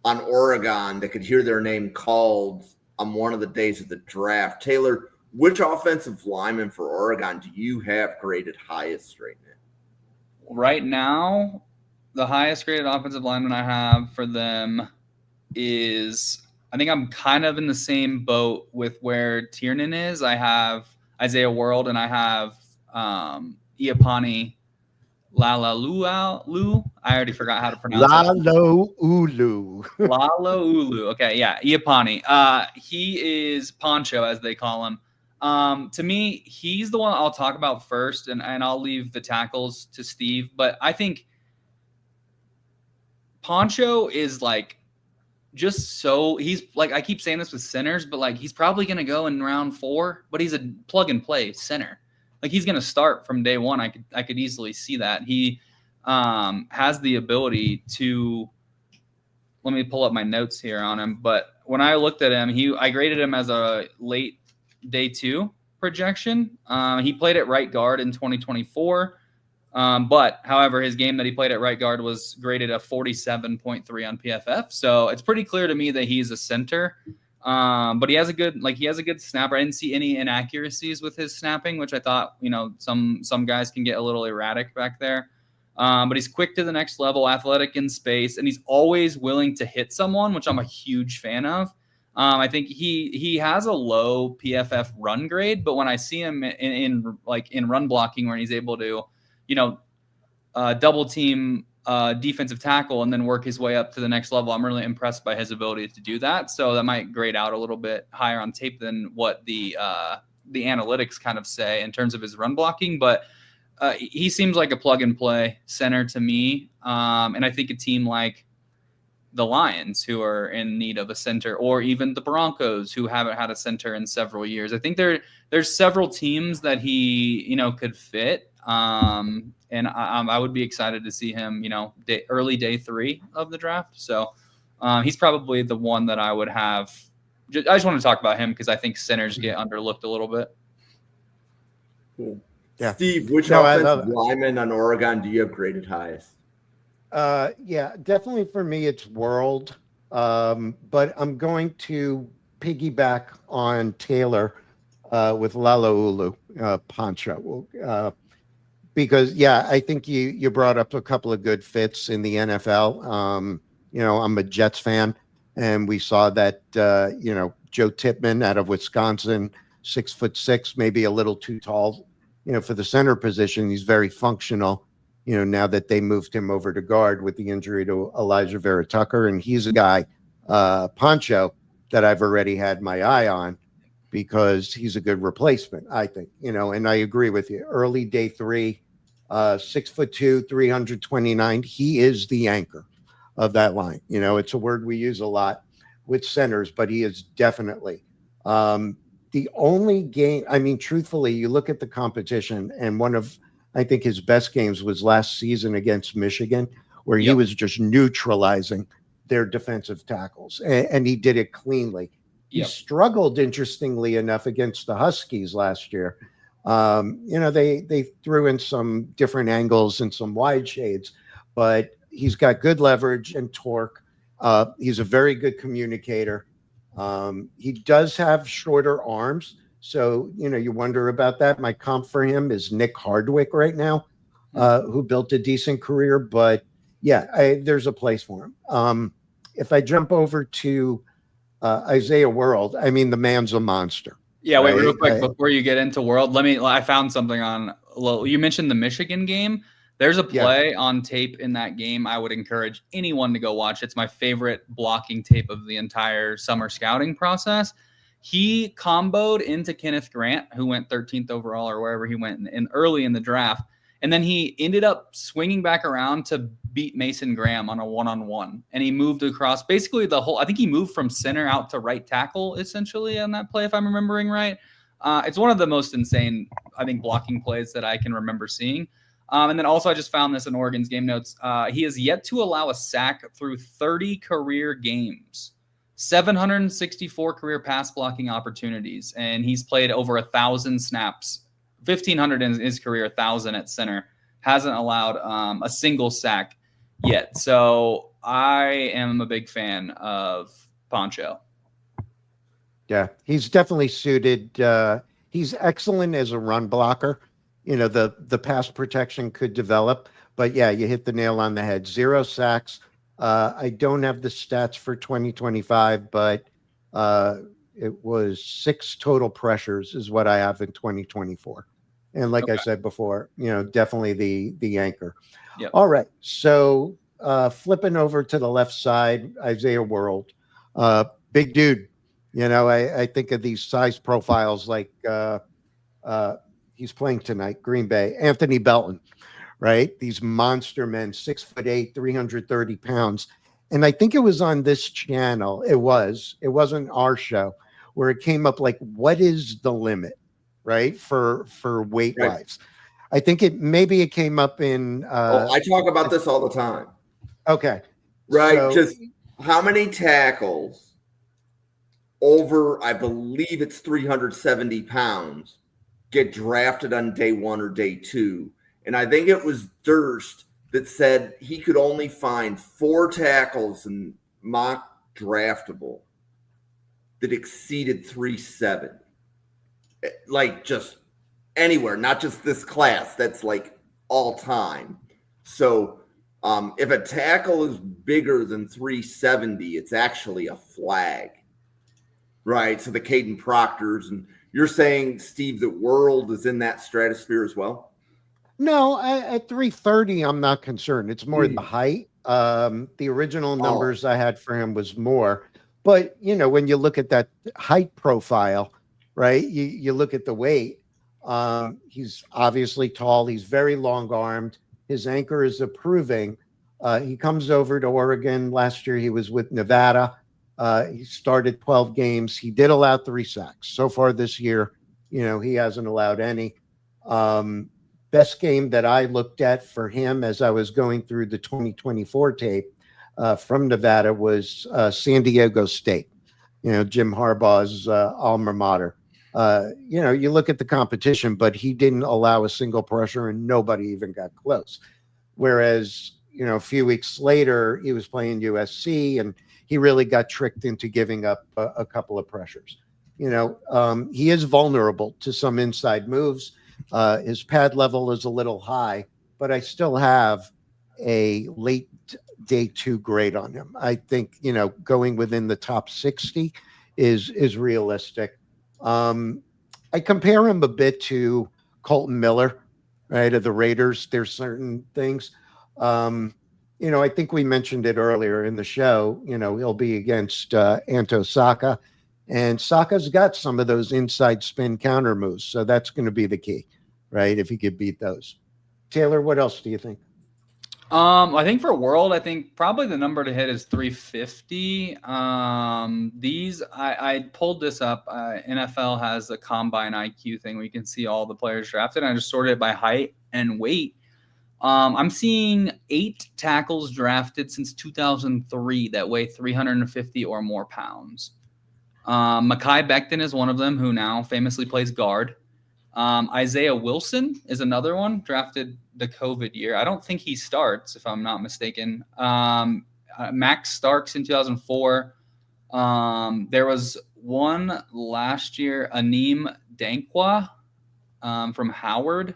on Oregon that could hear their name called on one of the days of the draft. Taylor, which offensive lineman for Oregon do you have graded highest right now? Right now, the highest graded offensive lineman I have for them is, I think I'm kind of in the same boat with where Tiernan is. I have Isaiah World and I have Iapani Laloulu. I already forgot how to pronounce Laloulu. Laloulu. Okay, yeah, Iapani. He is Poncho, as they call him. To me, he's the one I'll talk about first, and I'll leave the tackles to Steve. But I think Poncho is he's like, I keep saying this with centers, but he's probably going to go in round 4, but he's a plug and play center. He's going to start from day one. I could easily see that. He has the ability to, let me pull up my notes here on him. But when I looked at him, I graded him as a late day 2 projection. He played at right guard in 2024. But however, his game that he played at right guard was graded a 47.3 on PFF. So it's pretty clear to me that he's a center. But he has a good snapper. I didn't see any inaccuracies with his snapping, which I thought, some guys can get a little erratic back there. But he's quick to the next level, athletic in space, and he's always willing to hit someone, which I'm a huge fan of. I think he has a low PFF run grade, but when I see him in run blocking where he's able to, double team defensive tackle and then work his way up to the next level, I'm really impressed by his ability to do that. So that might grade out a little bit higher on tape than what the analytics kind of say in terms of his run blocking. But he seems like a plug and play center to me. And I think a team like the Lions, who are in need of a center, or even the Broncos, who haven't had a center in several years, I think there's several teams that he could fit. And I would be excited to see him, early day 3 of the draft. So he's probably the one that I would have. I just want to talk about him because I think centers get underlooked a little bit. Cool. Yeah. Steve, which offensive lineman on Oregon do you have graded highest? Yeah, definitely for me, it's World. But I'm going to piggyback on Taylor with Laloulu, Poncho. Because, I think you brought up a couple of good fits in the NFL. I'm a Jets fan, and we saw that, Joe Tippmann out of Wisconsin, 6'6", maybe a little too tall, for the center position. He's very functional, now that they moved him over to guard with the injury to Elijah Vera Tucker. And he's a guy, Poncho, that I've already had my eye on because he's a good replacement, I think, and I agree with you. Early day 3, 6'2", 329. He is the anchor of that line. It's a word we use a lot with centers, but he is definitely the only game. I mean, truthfully, you look at the competition, and one of, I think, his best games was last season against Michigan, where he was just neutralizing their defensive tackles, and he did it cleanly. He struggled, interestingly enough, against the Huskies last year. They threw in some different angles and some wide shades, but He's got good leverage and torque. He's a very good communicator. He does have shorter arms. So, you wonder about that. My comp for him is Nick Hardwick right now, who built a decent career. But yeah, there's a place for him. If I jump over to Isaiah World, I mean, the man's a monster. Yeah, wait, real quick before you get into World, I found something on. Well, you mentioned the Michigan game. There's a play on tape in that game. I would encourage anyone to go watch. It's my favorite blocking tape of the entire summer scouting process. He comboed into Kenneth Grant, who went 13th overall or wherever he went in early in the draft. And then he ended up swinging back around to beat Mason Graham on a one-on-one. And he moved across basically I think he moved from center out to right tackle essentially on that play, if I'm remembering right. It's one of the most insane, I think, blocking plays that I can remember seeing. And then also I just found this in Oregon's game notes. He has yet to allow a sack through 30 career games, 764 career pass blocking opportunities. And he's played over 1,000 snaps. 1,500 in his career, 1,000 at center. Hasn't allowed a single sack yet. So I am a big fan of Poncho. Yeah, he's definitely suited. He's excellent as a run blocker. The pass protection could develop. But yeah, you hit the nail on the head. 0 sacks. I don't have the stats for 2025, but it was 6 total pressures is what I have in 2024. And like I said before, definitely the anchor. Yep. All right. So flipping over to the left side, Isaiah World, big dude. I think of these size profiles like he's playing tonight, Green Bay, Anthony Belton, right? These monster men, 6'8", 330 pounds. And I think it was on this channel. It wasn't our show where it came up like, what is the limit? Right, for weight wise, I think it came up in. I talk about this all the time. Okay, right. So, just how many tackles over? I believe it's 370 pounds get drafted on day 1 or day 2, and I think it was Durst that said he could only find 4 tackles in mock draftable that exceeded 370. Like just anywhere, not just this class. That's like all time. So if a tackle is bigger than 370, it's actually a flag, right? So the Caden Proctors, and you're saying, Steve, that World is in that stratosphere as well? No, at 330, I'm not concerned. It's more the height. The original numbers I had for him was more. But, when you look at that height profile, right, you look at the weight. He's obviously tall. He's very long-armed. His anchor is improving. He comes over to Oregon. Last year, he was with Nevada. He started 12 games. He did allow 3 sacks. So far this year, he hasn't allowed any. Best game that I looked at for him as I was going through the 2024 tape from Nevada was San Diego State. Jim Harbaugh's alma mater. You look at the competition, but he didn't allow a single pressure and nobody even got close. Whereas, a few weeks later, he was playing USC and he really got tricked into giving up a couple of pressures. He is vulnerable to some inside moves. His pad level is a little high, but I still have a late day 2 grade on him. I think, going within the top 60 is realistic. I compare him a bit to Colton Miller, right, of the Raiders. There's certain things. I think we mentioned it earlier in the show. He'll be against Anto Saka, and Saka's got some of those inside spin counter moves. So that's going to be the key, right, if he could beat those. Taylor, what else do you think? I think for World, I think probably the number to hit is 350. I pulled this up. NFL has a combine IQ thing where you can see all the players drafted. And I just sorted it by height and weight. I'm seeing 8 tackles drafted since 2003 that weigh 350 or more pounds. Makhi Becton is one of them, who now famously plays guard. Isaiah Wilson is another one, drafted the COVID year. I don't think he starts, if I'm not mistaken. Max Starks in 2004. There was one last year, Aneem Dankwa from Howard.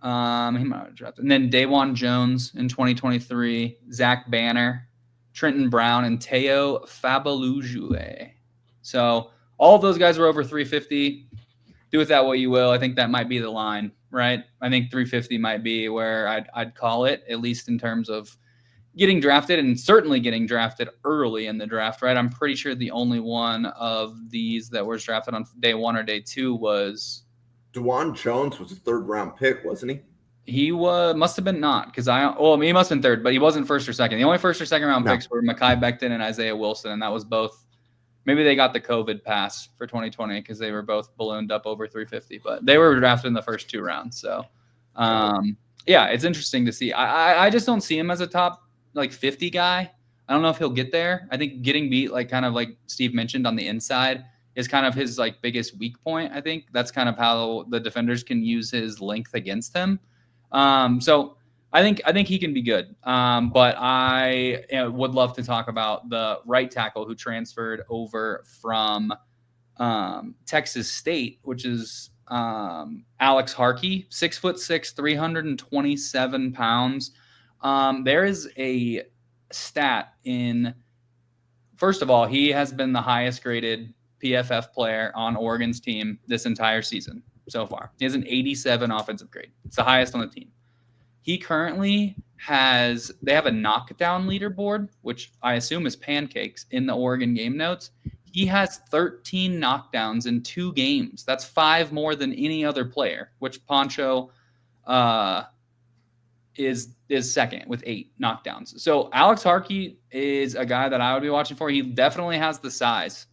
He might have drafted. And then Dawan Jones in 2023, Zach Banner, Trenton Brown, and Teo Fabalujue. So all of those guys were over 350. Do with that what you will. I think that might be the line, right? I think 350 might be where I'd call it, at least in terms of getting drafted, and certainly getting drafted early in the draft, right? I'm pretty sure the only one of these that was drafted on day 1 or day 2 was Dawan Jones was a 3rd-round pick, wasn't he? He must have been not, because he must have been 3rd, but he wasn't 1st or 2nd. The only 1st or 2nd round picks were Makhi Becton and Isaiah Wilson, and that was both. Maybe they got the COVID pass for 2020 because they were both ballooned up over 350, but they were drafted in the first 2 rounds. So, yeah, it's interesting to see. I just don't see him as a top 50 guy. I don't know if he'll get there. I think getting beat, kind of like Steve mentioned, on the inside is kind of his biggest weak point. I think that's kind of how the defenders can use his length against him. So I think he can be good. But I would love to talk about the right tackle who transferred over from Texas State, which is Alex Harkey, 6'6", 327 pounds. There is a stat first of all, he has been the highest graded PFF player on Oregon's team this entire season so far. He has an 87 offensive grade. It's the highest on the team. He currently they have a knockdown leaderboard, which I assume is pancakes, in the Oregon game notes. He has 13 knockdowns in 2 games. That's 5 more than any other player, which Poncho is second with 8 knockdowns. So Alex Harkey is a guy that I would be watching for. He definitely has the size.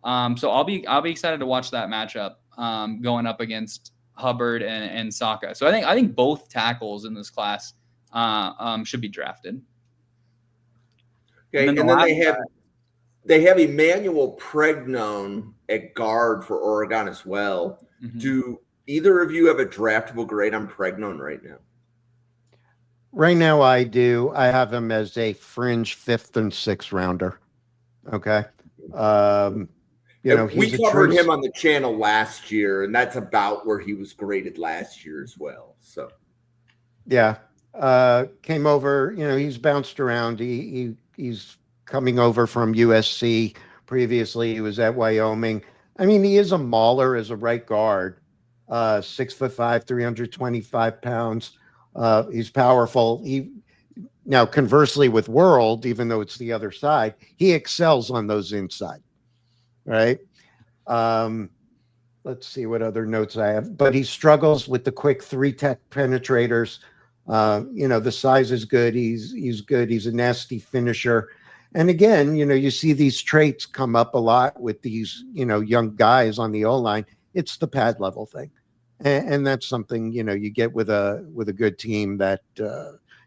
So I'll be excited to watch that matchup going up against Hubbard and Saka. So I think both tackles in this class should be drafted. Okay, and then they have Emmanuel Pregnon at guard for Oregon as well. Mm-hmm. Do either of you have a draftable grade on Pregnon right now? Right now, I do. I have him as a fringe 5th and 6th rounder. Okay. We covered him on the channel last year, and that's about where he was graded last year as well. So, yeah, came over. He's bounced around. He's coming over from USC. Previously, he was at Wyoming. I mean, he is a mauler as a right guard. 6'5", 325 pounds. He's powerful. Now, conversely, with World, even though it's the other side, he excels on those inside. Right. Let's see what other notes I have. But he struggles with the quick 3-tech penetrators. The size is good. He's good. He's a nasty finisher. And again, you see these traits come up a lot with these, young guys on the O-line. It's the pad level thing. And that's something, you get with a good team that,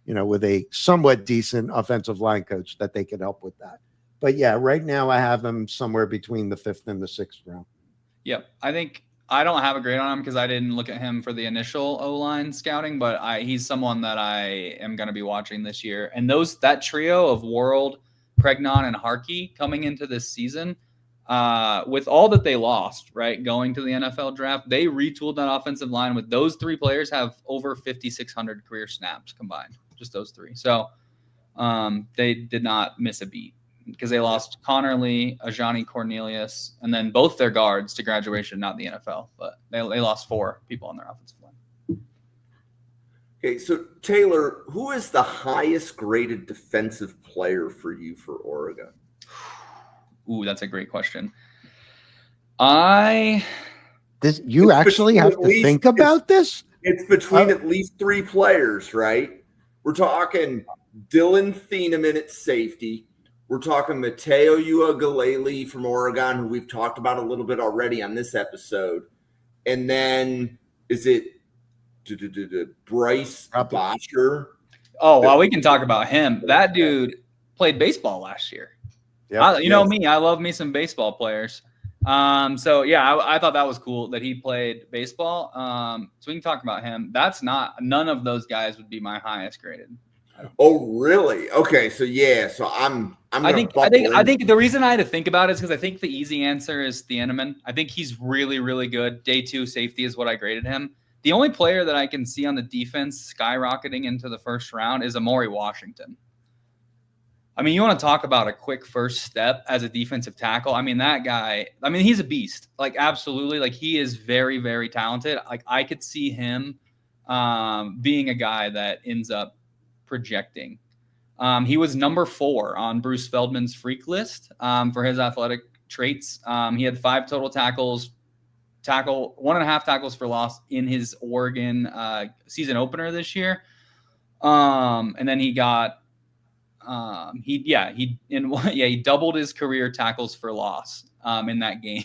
with a somewhat decent offensive line coach, that they can help with that. But yeah, right now I have him somewhere between the 5th and the 6th round. Yep. I think I don't have a grade on him because I didn't look at him for the initial O-line scouting, but he's someone that I am going to be watching this year. And that trio of World, Pregnon, and Harkey coming into this season, with all that they lost, right, going to the NFL draft, they retooled that offensive line with those 3 players have over 5,600 career snaps combined, just those 3. So they did not miss a beat because they lost Connerly, Ajani Cornelius, and then both their guards to graduation, not the NFL, but they lost 4 people on their offensive line. Okay, so Taylor, who is the highest graded defensive player for you for Oregon? Ooh, that's a great question. You actually have to think about this? It's between at least 3 players, right? We're talking Dillon Thieneman at safety. We're talking Matayo Uiagalelei from Oregon, who we've talked about a little bit already on this episode. And then is it Bryce Boettcher? Oh, well, we can talk about him. That dude played baseball last year. Yep. Me, I love me some baseball players. So yeah, I thought that was cool that he played baseball. So we can talk about him. None of those guys would be my highest graded. Oh, really? Okay, so yeah, so I think the reason I had to think about it is because I think the easy answer is Thieneman. I think he's really, really good. Day 2 safety is what I graded him. The only player that I can see on the defense skyrocketing into the first round is Amare Washington. I mean, you want to talk about a quick first step as a defensive tackle. I mean, that guy, he's a beast. Like, absolutely. Like, he is very, very talented. Like, I could see him being a guy that ends up projecting. He was number 4 on Bruce Feldman's freak list for his athletic traits. He had 5 total tackles, 1.5 tackles for loss in his Oregon season opener this year. And then he got he doubled his career tackles for loss in that game.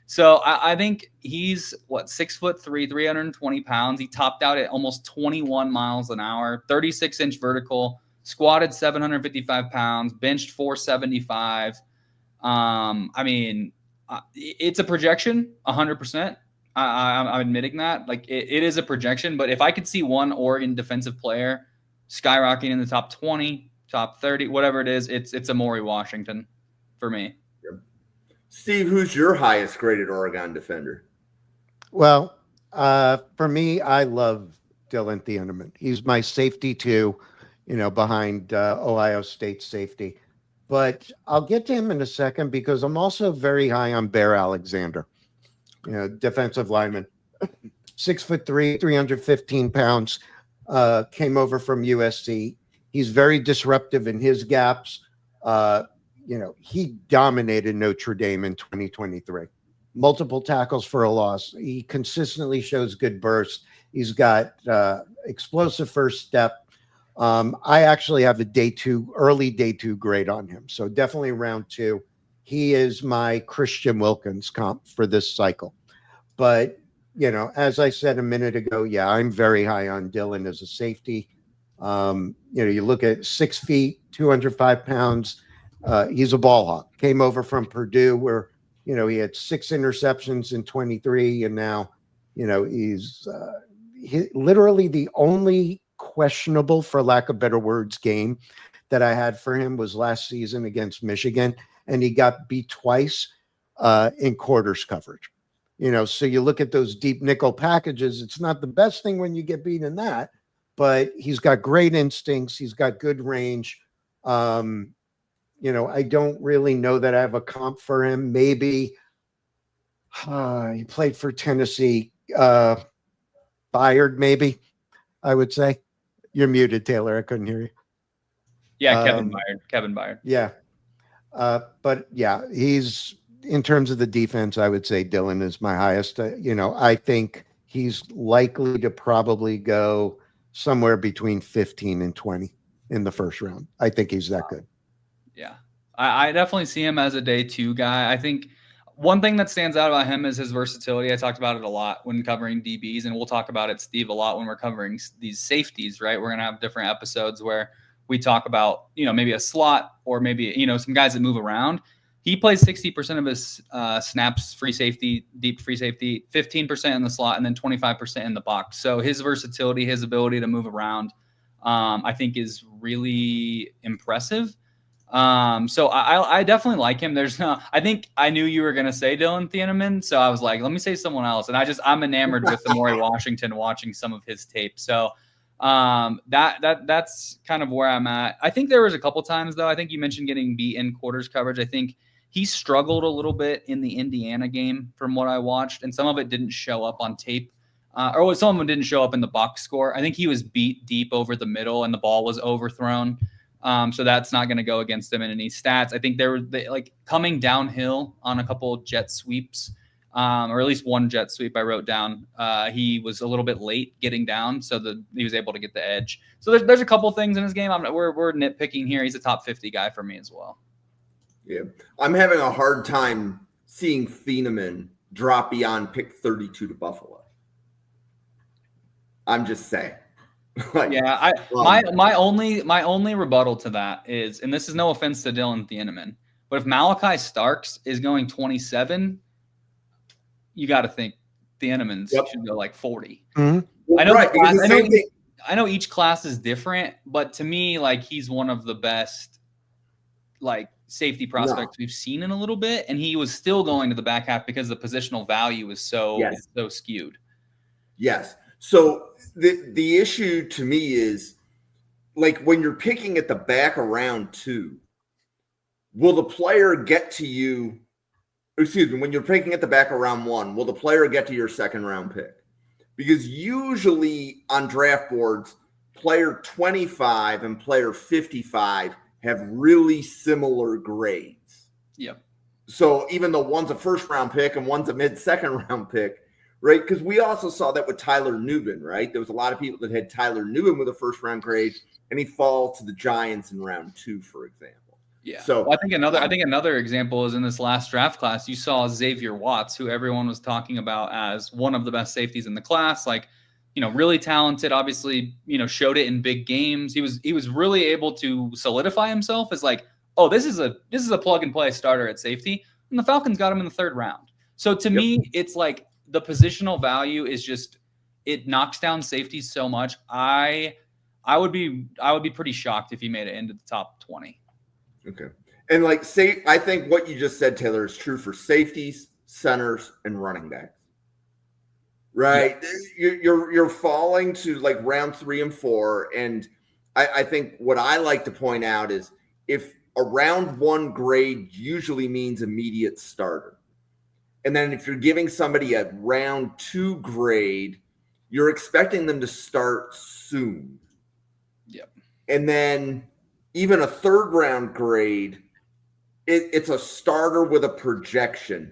So I think he's 6'3", 320 pounds. He topped out at almost 21 miles an hour, 36-inch vertical, squatted 755 pounds, benched 475. It's a projection, 100%. I'm admitting that. Like it is a projection, but if I could see one Oregon defensive player skyrocketing in the top 20, top 30, whatever it is, it's Amare Washington for me. Steve, who's your highest graded Oregon defender? Well, for me, I love Dillon Thieneman. He's my safety too, behind Ohio State safety. But I'll get to him in a second because I'm also very high on Bear Alexander, defensive lineman, 6'3", 315 pounds, came over from USC. He's very disruptive in his gaps. He dominated Notre Dame in 2023. Multiple tackles for a loss. He consistently shows good burst. He's got explosive first step. I actually have early day two grade on him. So definitely round 2. He is my Christian Wilkins comp for this cycle. But, as I said a minute ago, yeah, I'm very high on Dillon as a safety. You look at 6 feet, 205 pounds. He's a ball hawk. Came over from Purdue where, he had 6 interceptions in 23. And now, he's literally the only questionable, for lack of better words, game that I had for him was last season against Michigan. And he got beat twice in quarters coverage. So you look at those deep nickel packages. It's not the best thing when you get beat in that, but he's got great instincts. He's got good range. I don't really know that I have a comp for him. Maybe he played for Tennessee. Byard, maybe, I would say. You're muted, Taylor. I couldn't hear you. Yeah, Kevin Byard. Yeah. But yeah, he's, in terms of the defense, I would say Dillon is my highest. I think he's likely to probably go somewhere between 15 and 20 in the first round. I think he's that good. Yeah, I definitely see him as a day 2 guy. I think one thing that stands out about him is his versatility. I talked about it a lot when covering DBs, and we'll talk about it, Steve, a lot when we're covering these safeties, right? We're going to have different episodes where we talk about, maybe a slot or maybe, some guys that move around. He plays 60% of his snaps free safety, deep free safety, 15% in the slot, and then 25% in the box. So his versatility, his ability to move around, I think is really impressive. So I definitely like him. I think I knew you were going to say Dillon Thieneman. So I was like, let me say someone else. And I'm enamored with Amare Washington watching some of his tape. So that's kind of where I'm at. I think there was a couple times though. I think you mentioned getting beat in quarters coverage. I think he struggled a little bit in the Indiana game from what I watched, and some of it didn't show up on tape. Or some of them didn't show up in the box score. I think he was beat deep over the middle and the ball was overthrown. So that's not going to go against him in any stats. I think they coming downhill on a couple of jet sweeps, or at least one jet sweep I wrote down. He was a little bit late getting down, so he was able to get the edge. So there's a couple things in his game. We're nitpicking here. He's a top 50 guy for me as well. Yeah, I'm having a hard time seeing Thieneman drop beyond pick 32 to Buffalo. I'm just saying. My only rebuttal to that is, and this is no offense to Dillon Thieneman, but if Malachi Starks is going 27, you got to think Thieneman's Yep. should go like 40. Well, I know, right, because the same thing. I know each class is different, but to me, like, he's one of the best, like, safety prospects we've seen in a little bit, and he was still going to the back half because the positional value is so skewed. Yes. So the issue to me is, like, when you're picking at the back of round 2, will the player get to you? Excuse me. When you're picking at the back of round 1, will the player get to your second round pick? Because usually on draft boards, player 25 and player 55 have really similar grades. Yep. So even though one's a first round pick and one's a mid-second round pick, right? Because we also saw that with Tyler Nubin, right? There was a lot of people that had Tyler Nubin with a first round grade, and he falls to the Giants in round 2, for example. Yeah. So well, I think another example is in this last draft class. You saw Xavier Watts, who everyone was talking about as one of the best safeties in the class. Like, really talented. Obviously, showed it in big games. He was really able to solidify himself as like, oh, this is a plug and play starter at safety. And the Falcons got him in the 3rd round. So to me, it's like the positional value is just, it knocks down safeties so much. I would be pretty shocked if he made it into the top 20. Okay. And I think what you just said, Taylor, is true for safeties, centers, and running backs. Right? Yeah. You're falling to like round 3 and 4. And I think what I like to point out is, if a round 1 grade usually means immediate starter, and then if you're giving somebody a round 2 grade, you're expecting them to start soon. Yep. And then even a 3rd round grade, it's a starter with a projection.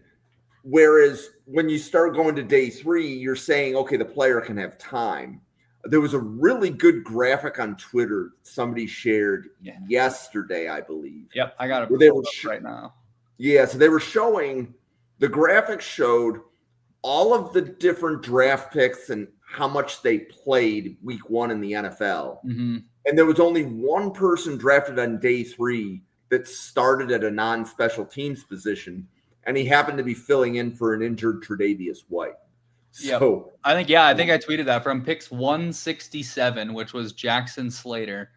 Whereas when you start going to day 3, you're saying, okay, the player can have time. There was a really good graphic on Twitter somebody shared yesterday, I believe. Yep, I got it right now. Yeah, so they were showing, the graphic showed all of the different draft picks and how much they played week 1 in the NFL. Mm-hmm. And there was only one person drafted on day 3 that started at a non-special teams position, and he happened to be filling in for an injured Tre'Davious White. So I think I tweeted that from picks 167, which was Jackson Slater,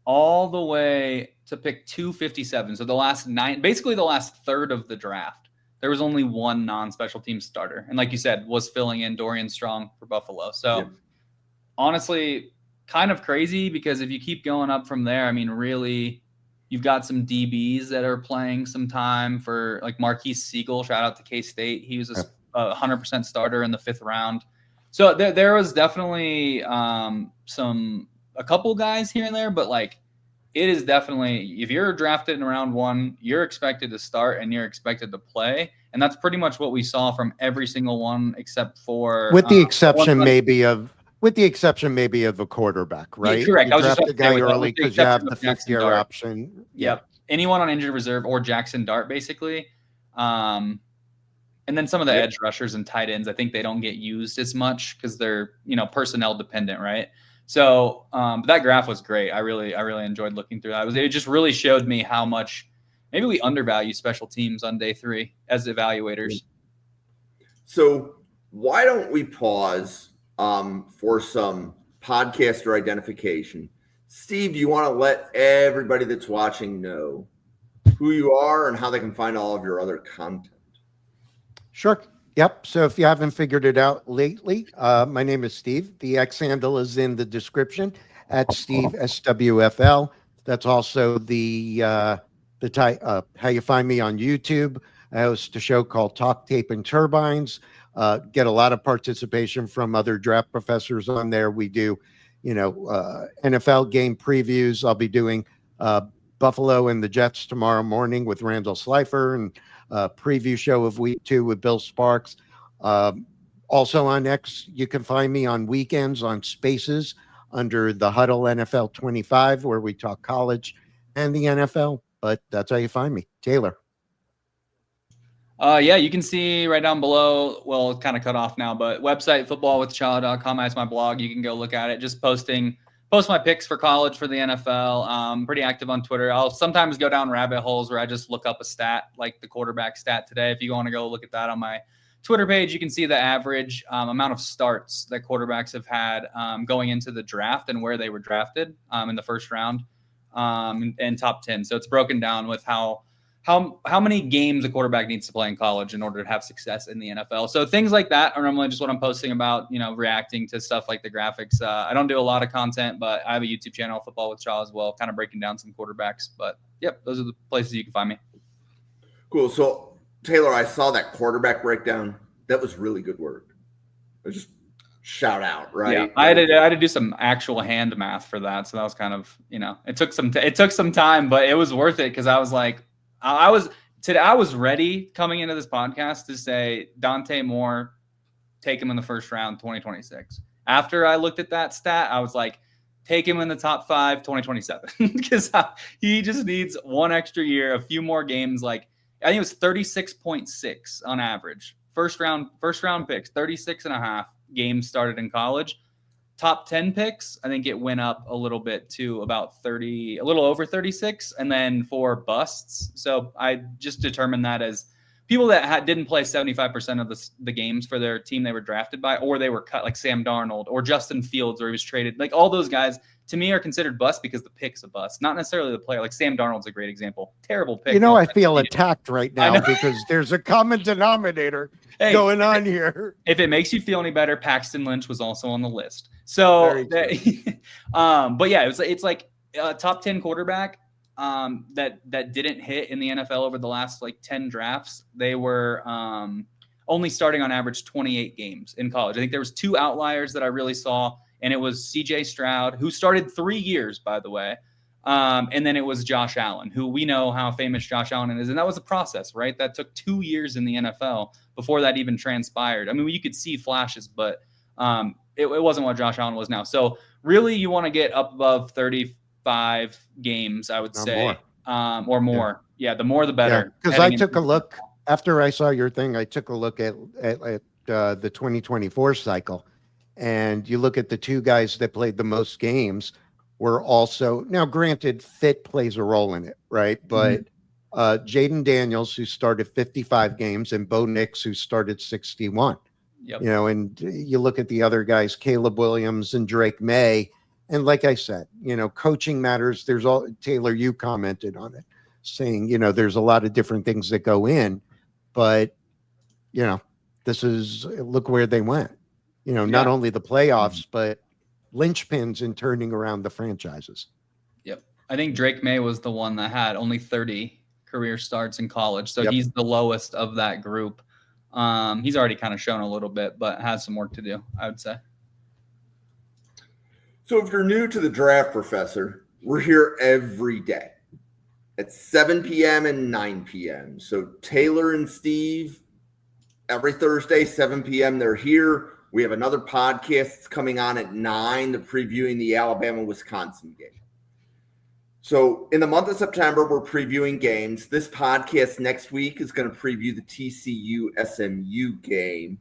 all the way to pick 257. So the last 9, basically the last third of the draft, there was only one non-special team starter. And like you said, was filling in Dorian Strong for Buffalo. So honestly, kind of crazy, because if you keep going up from there, I mean, really, you've got some DBs that are playing some time for, like Makhi Siegel, shout out to K-State. He was a 100% starter in the 5th round. So there was definitely a couple guys here and there, but like, it is definitely, if you're drafted in round 1, you're expected to start and you're expected to play. And that's pretty much what we saw from every single one, except for with the exception maybe of a quarterback, right? Yeah, correct. You draft a guy early because you have the 5th-year option. Yep. Anyone on injured reserve or Jackson Dart, basically. And then some of the edge rushers and tight ends, I think they don't get used as much because they're, personnel dependent, right? So that graph was great. I really enjoyed looking through that. It just really showed me how much maybe we undervalue special teams on day 3 as evaluators. So why don't we pause for some podcaster identification? Steve, do you want to let everybody that's watching know who you are and how they can find all of your other content? Sure. Yep. So if you haven't figured it out lately, my name is Steve. The X handle is in the description at Steve SWFL. That's also the how you find me on YouTube. I host a show called Talk Tape and Turbines. Get a lot of participation from other draft professors on there. We do, NFL game previews. I'll be doing Buffalo and the Jets tomorrow morning with Randall Slifer, and preview show of week 2 with Bill Sparks. Also on X, you can find me on weekends on Spaces under the Huddle NFL 25, where we talk college and the NFL. But that's how you find me. Taylor. You can see right down below. Well, it's kind of cut off now, but website footballwithchala.com has my blog. You can go look at it. Just post my picks for college for the NFL. I'm pretty active on Twitter. I'll sometimes go down rabbit holes where I just look up a stat, like the quarterback stat today. If you want to go look at that on my Twitter page, you can see the average amount of starts that quarterbacks have had going into the draft and where they were drafted in the first round and top 10. So it's broken down with how many games a quarterback needs to play in college in order to have success in the NFL. So things like that are normally just what I'm posting about, reacting to stuff like the graphics. I don't do a lot of content, but I have a YouTube channel, Football with Shaw, as well, kind of breaking down some quarterbacks. But, yep, those are the places you can find me. Cool. So, Taylor, I saw that quarterback breakdown. That was really good work. Just shout out, right? Yeah, I had to do some actual hand math for that. So that was kind of, it took some time, but it was worth it because I was like, I was ready coming into this podcast to say Dante Moore, take him in the first round, 2026. After I looked at that stat, I was like, take him in the top 5, 2027, because he just needs one extra year, a few more games. Like I think it was 36.6 on average. First round picks, 36.5 games started in college. Top 10 picks, I think it went up a little bit to about 30, a little over 36. And then for busts, so I just determined that as people that didn't play 75% of the games for their team they were drafted by, or they were cut, like Sam Darnold or Justin Fields, or he was traded. Like all those guys, to me, are considered bust because the pick's a bust, not necessarily the player. Like Sam Darnold's a great example. Terrible pick. I feel attacked right now because there's a common denominator going on here. If it makes you feel any better, Paxton Lynch was also on the list. So, but yeah, it's like a top 10 quarterback that didn't hit in the NFL over the last like 10 drafts. They were only starting on average 28 games in college. I think there was 2 outliers that I really saw, and it was CJ Stroud, who started 3 years, by the way. And then it was Josh Allen, who we know how famous Josh Allen is. And that was a process, right? That took 2 years in the NFL before that even transpired. I mean, you could see flashes, but it wasn't what Josh Allen was now. So really you want to get up above 35 games, I would say, or more. Yeah, the more the better. Because I took a look after I saw your thing. I took a look at the 2024 cycle, and you look at the 2 guys that played the most games were also, now granted, fit plays a role in it, right? But Jaden Daniels, who started 55 games, and Bo Nix, who started 61. Yep. And you look at the other guys, Caleb Williams and Drake May, and like I said, coaching matters. Taylor, you commented on it, saying, there's a lot of different things that go in, but look where they went. Not only the playoffs, but linchpins in turning around the franchises. Yep. I think Drake May was the one that had only 30 career starts in college. So he's the lowest of that group. He's already kind of shown a little bit, but has some work to do, I would say. So if you're new to the Draft Professor, we're here every day at 7 p.m. and 9 p.m. So Taylor and Steve, every Thursday, 7 p.m., they're here. We have another podcast that's coming on at 9, previewing the Alabama-Wisconsin game. So in the month of September, we're previewing games. This podcast next week is going to preview the TCU-SMU game.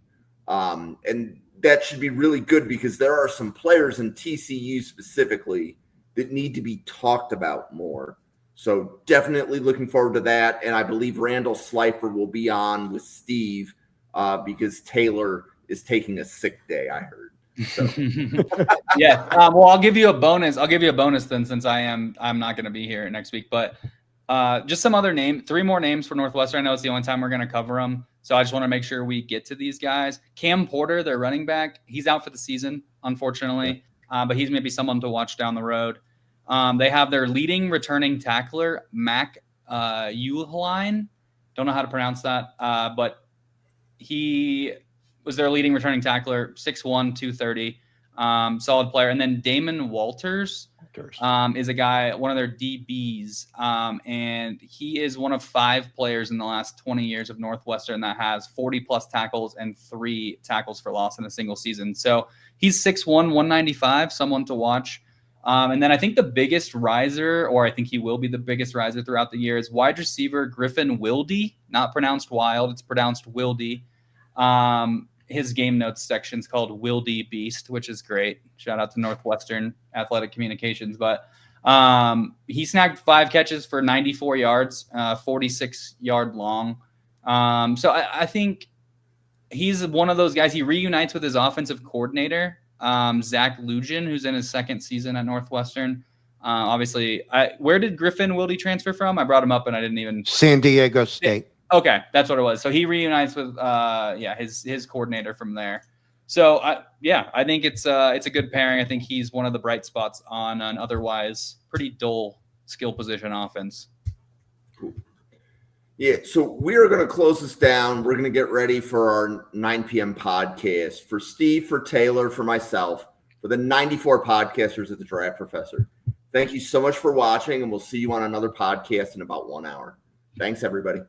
And that should be really good because there are some players in TCU specifically that need to be talked about more. So definitely looking forward to that. And I believe Randall Slifer will be on with Steve because Taylor is taking a sick day, I heard. So. Yeah. Well, I'll give you a bonus. Then, since I'm not going to be here next week, but just some other 3 more names for Northwestern. I know it's the only time we're going to cover them. So I just want to make sure we get to these guys. Cam Porter, their running back, he's out for the season, unfortunately, but he's maybe someone to watch down the road. They have their leading returning tackler, Makhi Uiagalelei. Don't know how to pronounce that, but he was their leading returning tackler, 6'1", 230, solid player. And then Damon Walters is a guy, one of their DBs, and he is one of 5 players in the last 20 years of Northwestern that has 40-plus tackles and 3 tackles for loss in a single season. So he's 6'1", 195, someone to watch. And then I think the biggest riser, or I think he will be the biggest riser throughout the year, is wide receiver Griffin Wilde, not pronounced Wild, it's pronounced Wilde. His game notes section is called Wilde Beast, which is great. Shout out to Northwestern Athletic Communications. But he snagged 5 catches for 94 yards, 46-yard long. So I think he's one of those guys. He reunites with his offensive coordinator, Zach Lugin, who's in his second season at Northwestern. Obviously, where did Griffin Wilde transfer from? I brought him up and I didn't even. San Diego State. Okay, that's what it was. So he reunites with his coordinator from there. So I think it's a good pairing. I think he's one of the bright spots on an otherwise pretty dull skill position offense. Cool. Yeah, so we are going to close this down. We're going to get ready for our 9 p.m. podcast. For Steve, for Taylor, for myself, for the 94 podcasters at the Draft Professor. Thank you so much for watching, and we'll see you on another podcast in about 1 hour. Thanks, everybody.